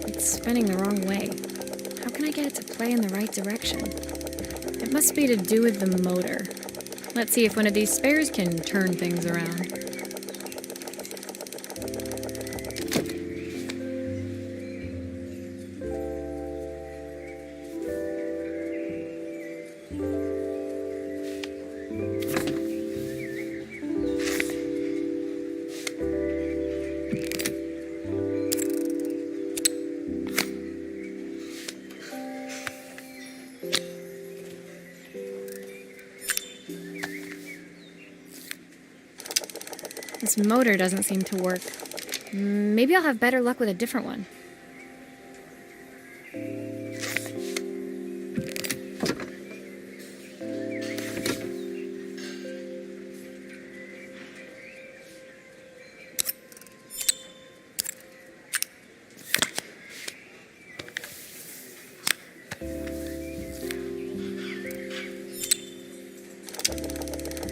It's spinning the wrong way. How can I get it to play in the right direction? It must be to do with the motor. Let's see if one of these spares can turn things around. This motor doesn't seem to work. Maybe I'll have better luck with a different one.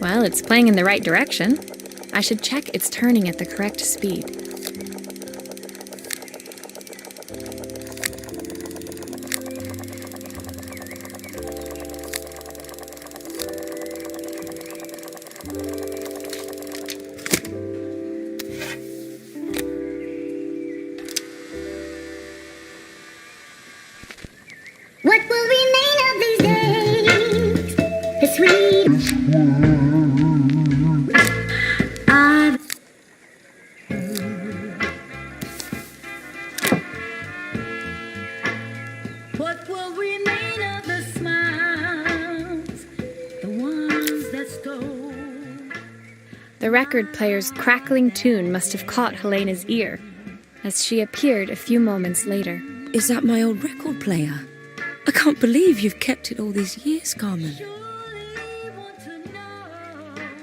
Well, it's playing in the right direction. I should check it's turning at the correct speed. What will remain of these days? The sweet. What will remain of the smiles, the ones that stole? The record player's crackling tune must have caught Helena's ear, as she appeared a few moments later. Is that my old record player? I can't believe you've kept it all these years, Carmen.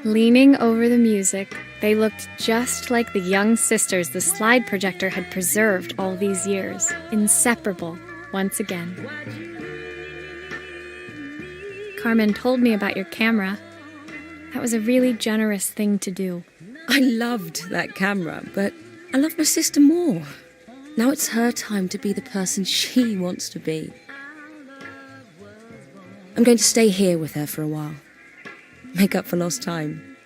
Leaning over the music, they looked just like the young sisters the slide projector had preserved all these years, inseparable once again. Carmen told me about your camera. That was a really generous thing to do. I loved that camera, but I love my sister more. Now it's her time to be the person she wants to be. I'm going to stay here with her for a while. Make up for lost time.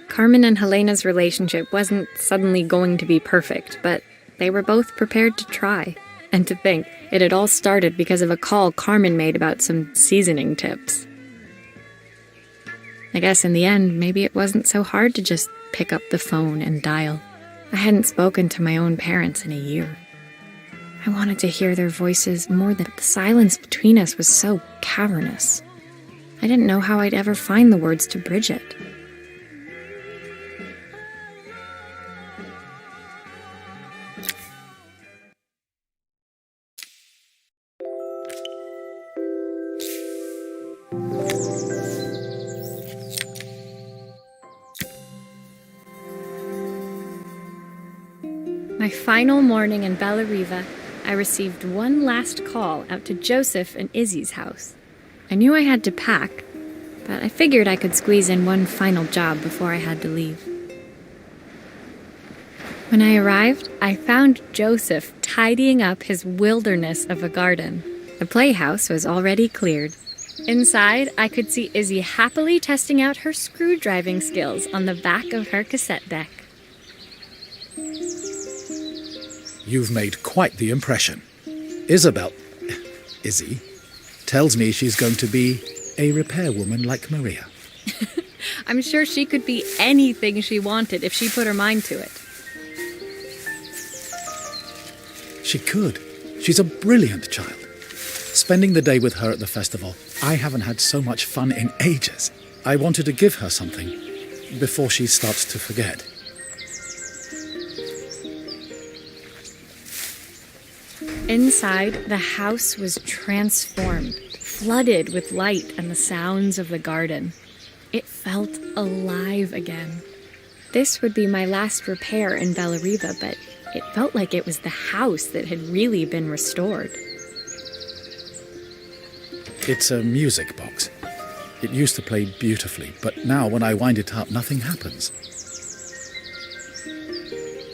Carmen and Helena's relationship wasn't suddenly going to be perfect, but they were both prepared to try. And to think, it had all started because of a call Carmen made about some seasoning tips. I guess in the end, maybe it wasn't so hard to just pick up the phone and dial. I hadn't spoken to my own parents in a year. I wanted to hear their voices more than the silence between us was so cavernous. I didn't know how I'd ever find the words to bridge it. My final morning in Bella Riva, I received one last call out to Joseph and Izzy's house. I knew I had to pack, but I figured I could squeeze in one final job before I had to leave. When I arrived, I found Joseph tidying up his wilderness of a garden. The playhouse was already cleared. Inside, I could see Izzy happily testing out her screw-driving skills on the back of her cassette deck. You've made quite the impression. Izzy, tells me she's going to be a repairwoman like Maria. I'm sure she could be anything she wanted if she put her mind to it. She could. She's a brilliant child. Spending the day with her at the festival, I haven't had so much fun in ages. I wanted to give her something before she starts to forget. Inside, the house was transformed, flooded with light and the sounds of the garden. It felt alive again. This would be my last repair in Bella Riva, but it felt like it was the house that had really been restored. It's a music box. It used to play beautifully, but now when I wind it up, nothing happens.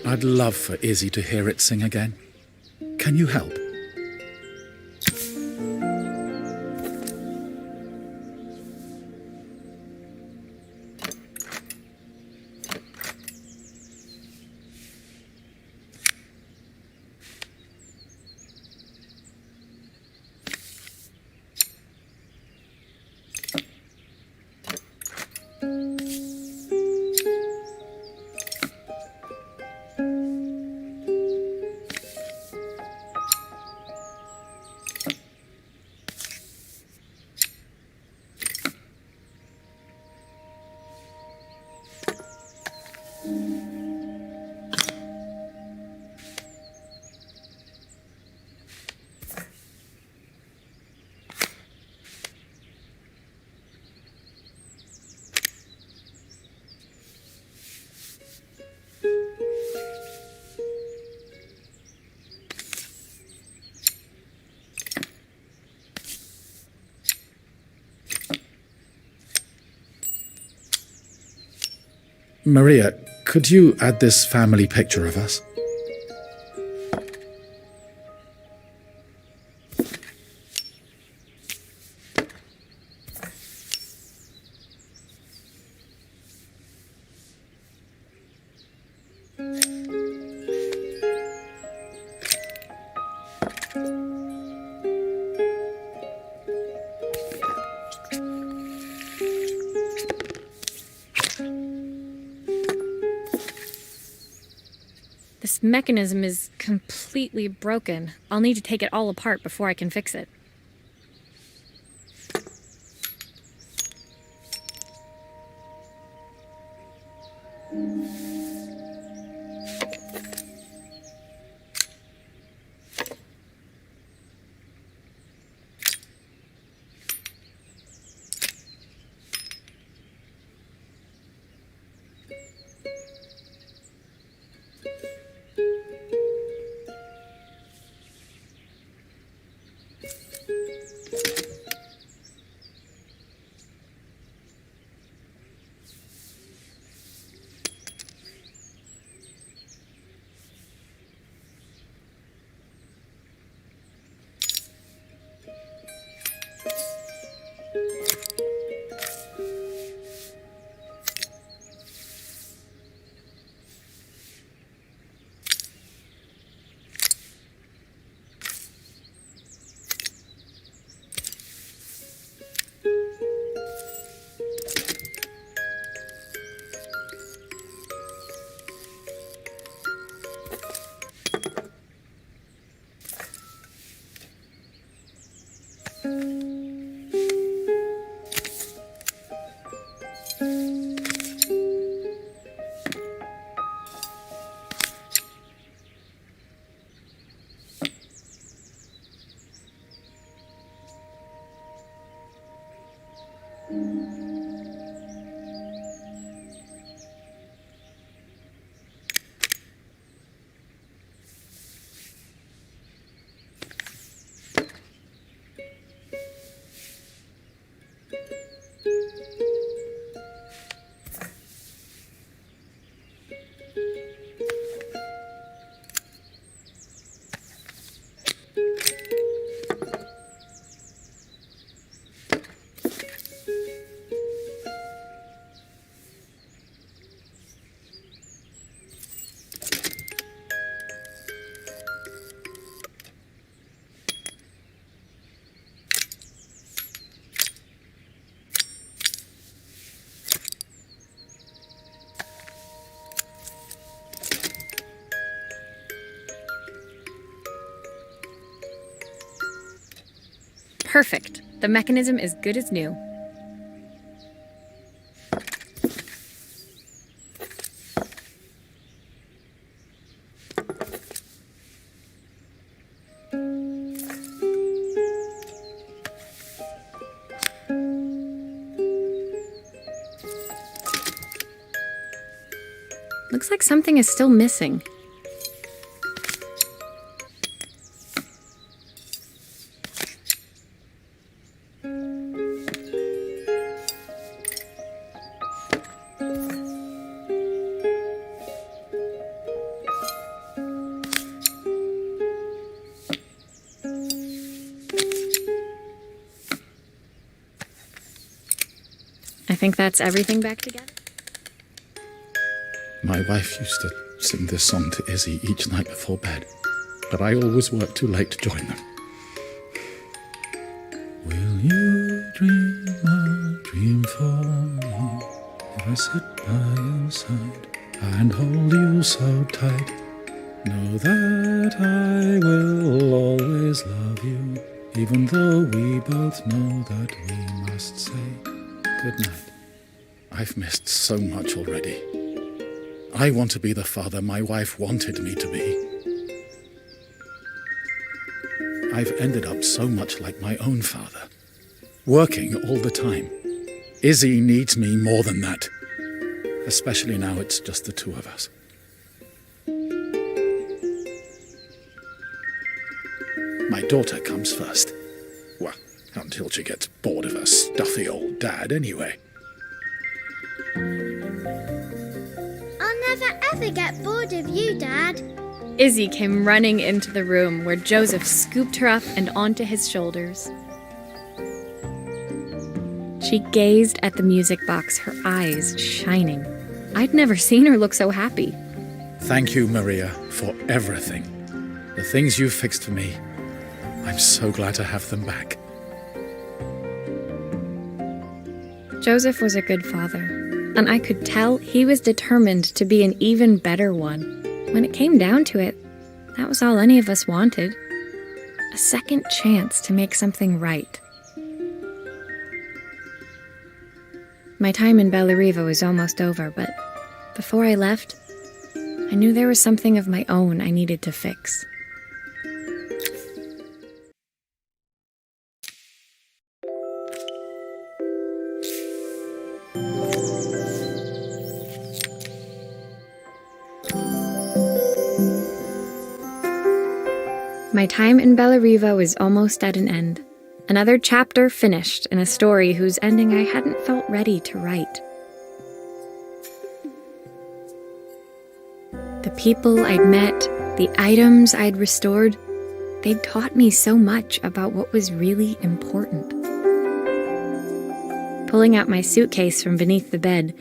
I'd love for Izzy to hear it sing again. Can you help? Maria, could you add this family picture of us? This mechanism is completely broken. I'll need to take it all apart before I can fix it. Perfect. The mechanism is good as new. Looks like something is still missing. I think that's everything back together. My wife used to sing this song to Izzy each night before bed, but I always worked too late to join them. Will you dream a dream for me if I sit by your side and hold you so tight? Know that I will always love you, even though we both know that we must say goodnight. I've missed so much already. I want to be the father my wife wanted me to be. I've ended up so much like my own father, working all the time. Izzy needs me more than that, especially now it's just the two of us. My daughter comes first. Well, until she gets bored of her stuffy old dad anyway. never get bored of you, Dad. Izzy came running into the room where Joseph scooped her up and onto his shoulders. She gazed at the music box, her eyes shining. I'd never seen her look so happy. Thank you, Maria, for everything. The things you've fixed for me. I'm so glad to have them back. Joseph was a good father, and I could tell he was determined to be an even better one. When it came down to it, that was all any of us wanted. A second chance to make something right. My time in Bellariva was almost over, but before I left, I knew there was something of my own I needed to fix. My time in Bellariva was almost at an end. Another chapter finished in a story whose ending I hadn't felt ready to write. The people I'd met, the items I'd restored, they'd taught me so much about what was really important. Pulling out my suitcase from beneath the bed,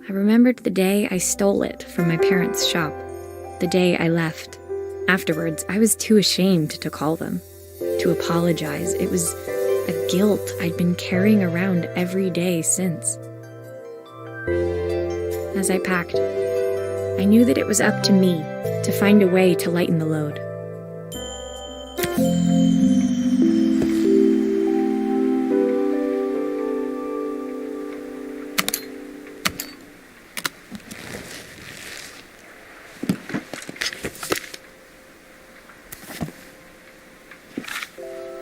I remembered the day I stole it from my parents' shop, the day I left. Afterwards, I was too ashamed to call them, to apologize. It was a guilt I'd been carrying around every day since. As I packed, I knew that it was up to me to find a way to lighten the load.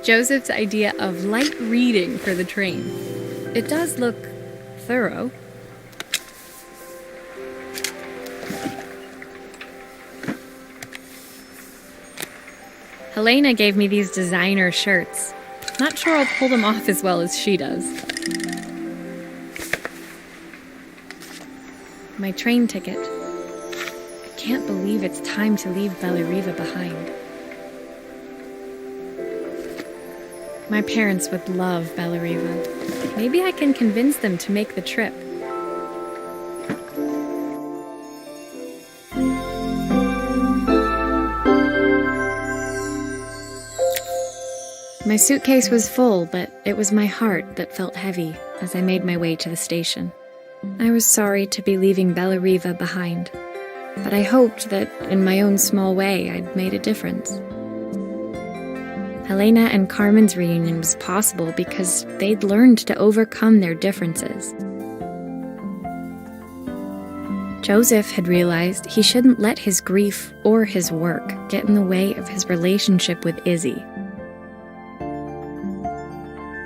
Joseph's idea of light reading for the train. It does look thorough. Helena gave me these designer shirts. Not sure I'll pull them off as well as she does. My train ticket. I can't believe it's time to leave Bellariva behind. My parents would love Bellariva. Maybe I can convince them to make the trip. My suitcase was full, but it was my heart that felt heavy as I made my way to the station. I was sorry to be leaving Bellariva behind, but I hoped that in my own small way I'd made a difference. Helena and Carmen's reunion was possible because they'd learned to overcome their differences. Joseph had realized he shouldn't let his grief or his work get in the way of his relationship with Izzy.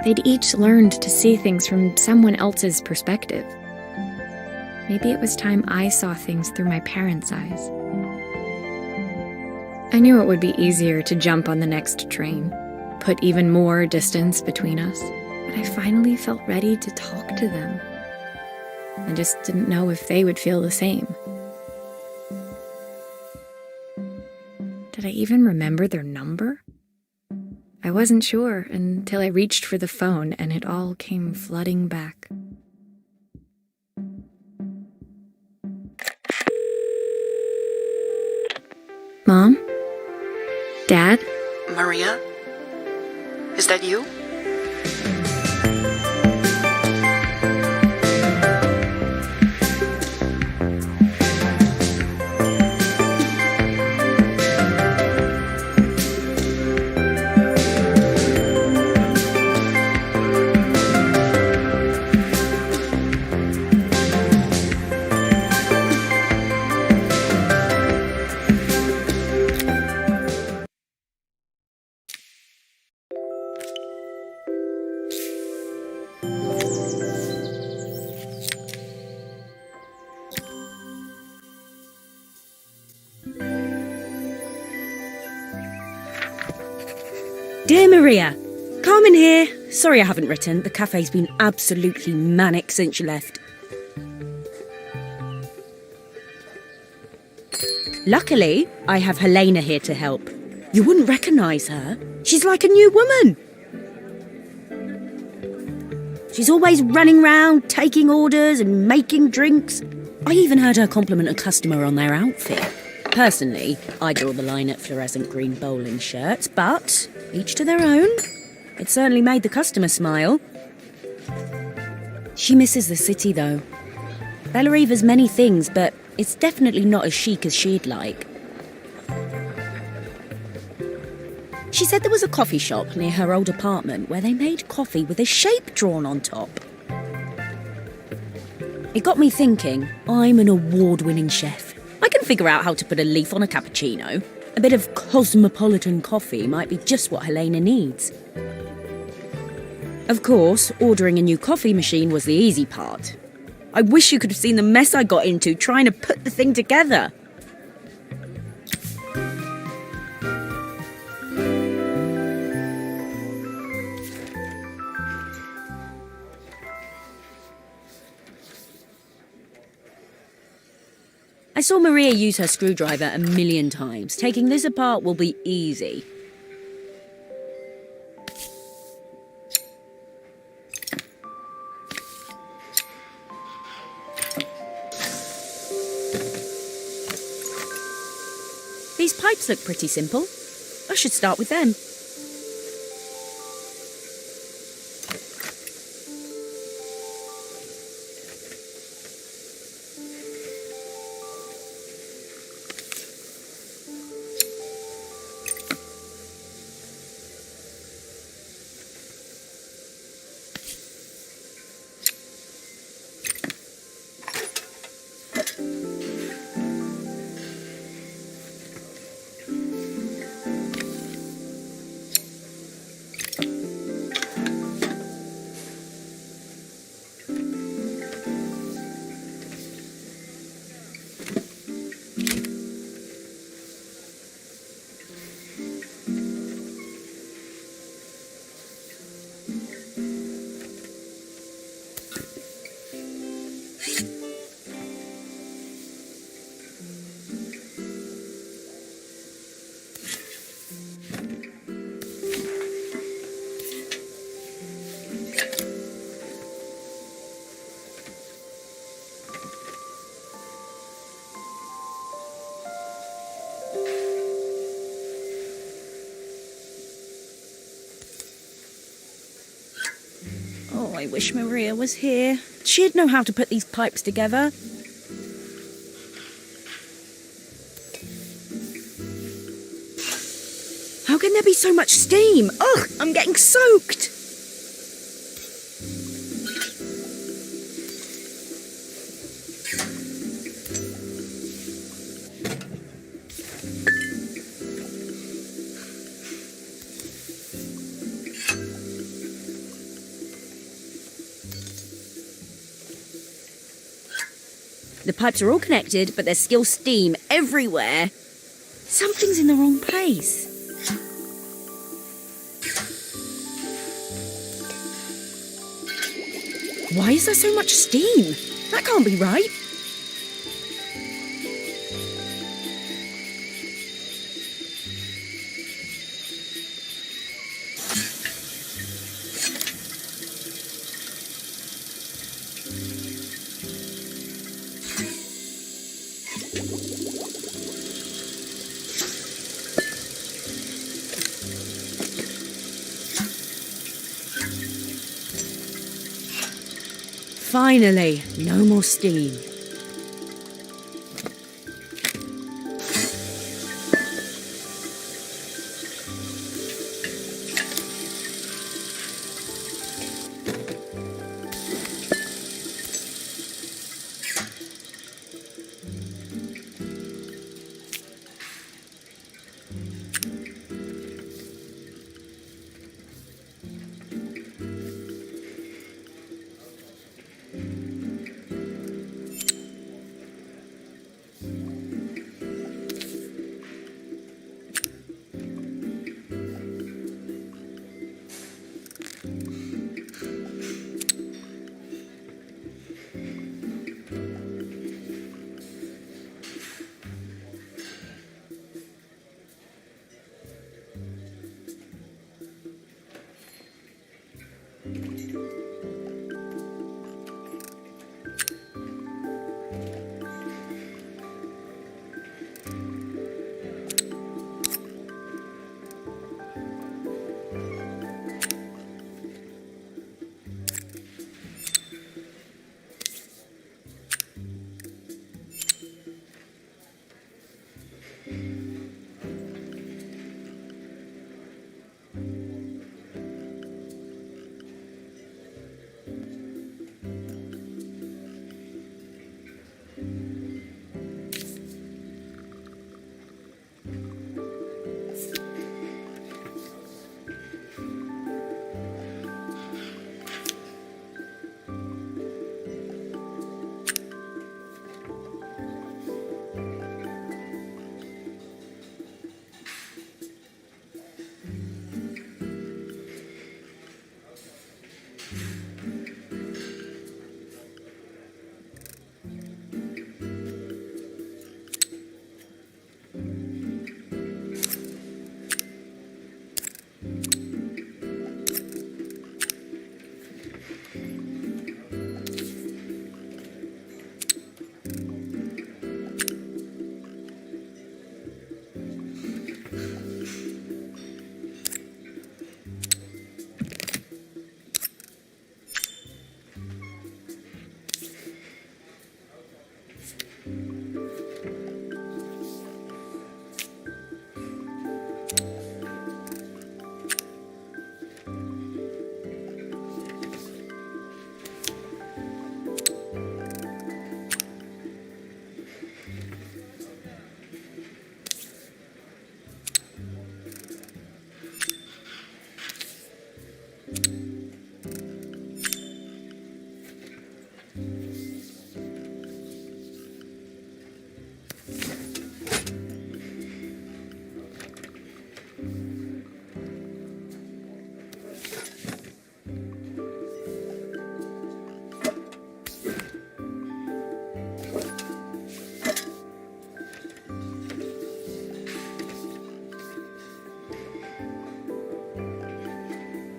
They'd each learned to see things from someone else's perspective. Maybe it was time I saw things through my parents' eyes. I knew it would be easier to jump on the next train, put even more distance between us, but I finally felt ready to talk to them. I just didn't know if they would feel the same. Did I even remember their number? I wasn't sure until I reached for the phone and it all came flooding back. Mom? Dad? Maria? Is that you? Dear Maria, Carmen here. Sorry I haven't written. The cafe's been absolutely manic since you left. Luckily, I have Helena here to help. You wouldn't recognise her. She's like a new woman. She's always running round, taking orders and making drinks. I even heard her compliment a customer on their outfit. Personally, I draw the line at fluorescent green bowling shirts, but each to their own. It certainly made the customer smile. She misses the city, though. Bellariva's many things, but it's definitely not as chic as she'd like. She said there was a coffee shop near her old apartment where they made coffee with a shape drawn on top. It got me thinking, I'm an award-winning chef. I can figure out how to put a leaf on a cappuccino. A bit of cosmopolitan coffee might be just what Helena needs. Of course, ordering a new coffee machine was the easy part. I wish you could have seen the mess I got into trying to put the thing together. I saw Maria use her screwdriver a million times. Taking this apart will be easy. These pipes look pretty simple. I should start with them. Oh, I wish Maria was here. She'd know how to put these pipes together. How can there be so much steam? Ugh, I'm getting soaked. The pipes are all connected, but there's still steam everywhere. Something's in the wrong place. Why is there so much steam? That can't be right. Finally, no more steam.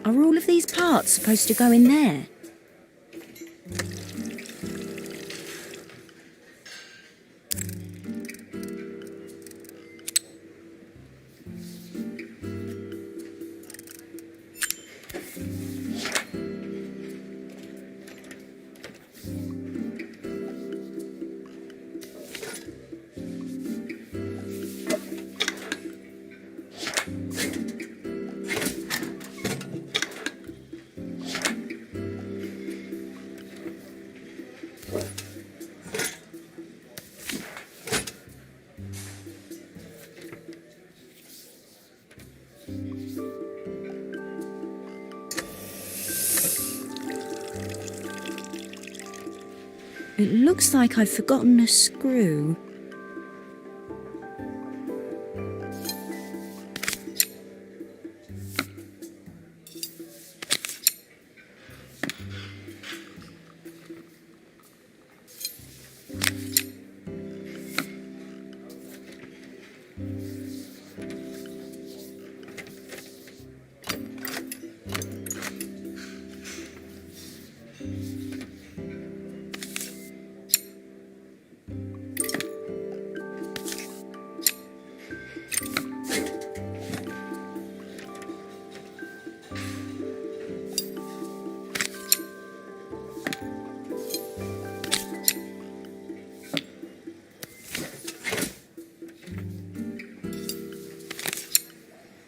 Are all of these parts supposed to go in there? It looks like I've forgotten a screw.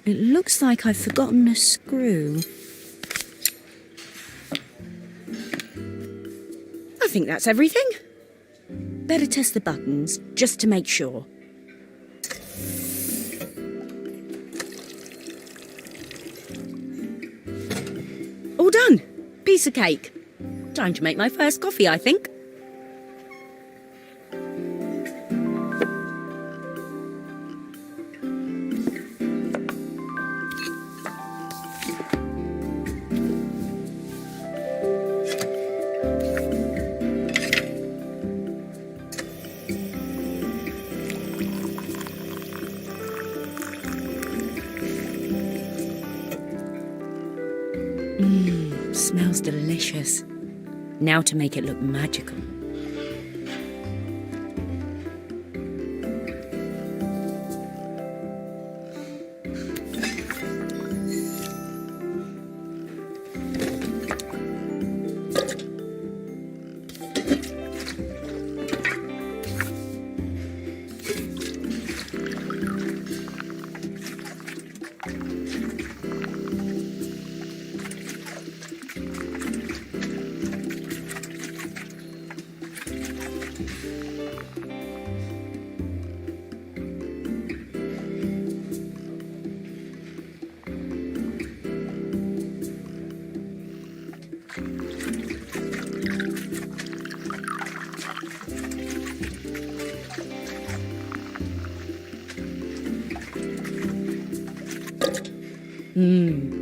It looks like I've forgotten a screw. I think that's everything. Better test the buttons, just to make sure. All done. Piece of cake. Time to make my first coffee, I think. Smells delicious. Now to make it look magical.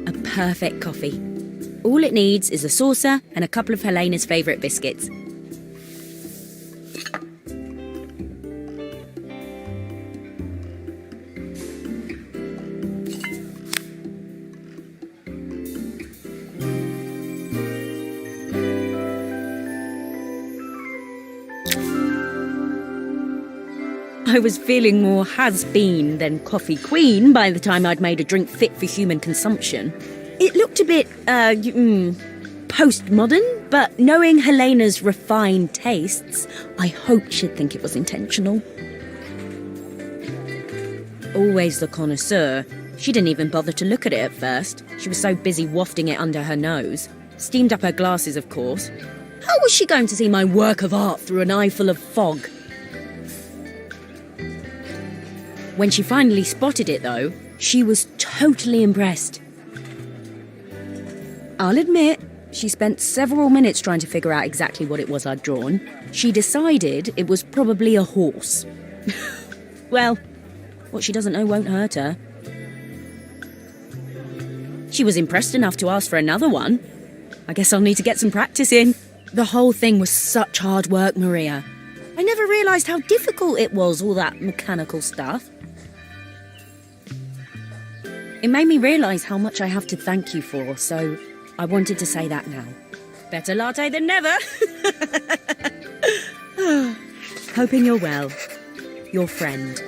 A perfect coffee. All it needs is a saucer and a couple of Helena's favourite biscuits. I was feeling more has-been than coffee queen by the time I'd made a drink fit for human consumption. It looked a bit, postmodern, but knowing Helena's refined tastes, I hoped she'd think it was intentional. Always the connoisseur, she didn't even bother to look at it at first. She was so busy wafting it under her nose. Steamed up her glasses, of course. How was she going to see my work of art through an eye full of fog? When she finally spotted it, though, she was totally impressed. I'll admit, she spent several minutes trying to figure out exactly what it was I'd drawn. She decided it was probably a horse. Well, what she doesn't know won't hurt her. She was impressed enough to ask for another one. I guess I'll need to get some practice in. The whole thing was such hard work, Maria. I never realised how difficult it was, all that mechanical stuff. It made me realise how much I have to thank you for, so I wanted to say that now. Better latte than never. Hoping you're well. Your friend.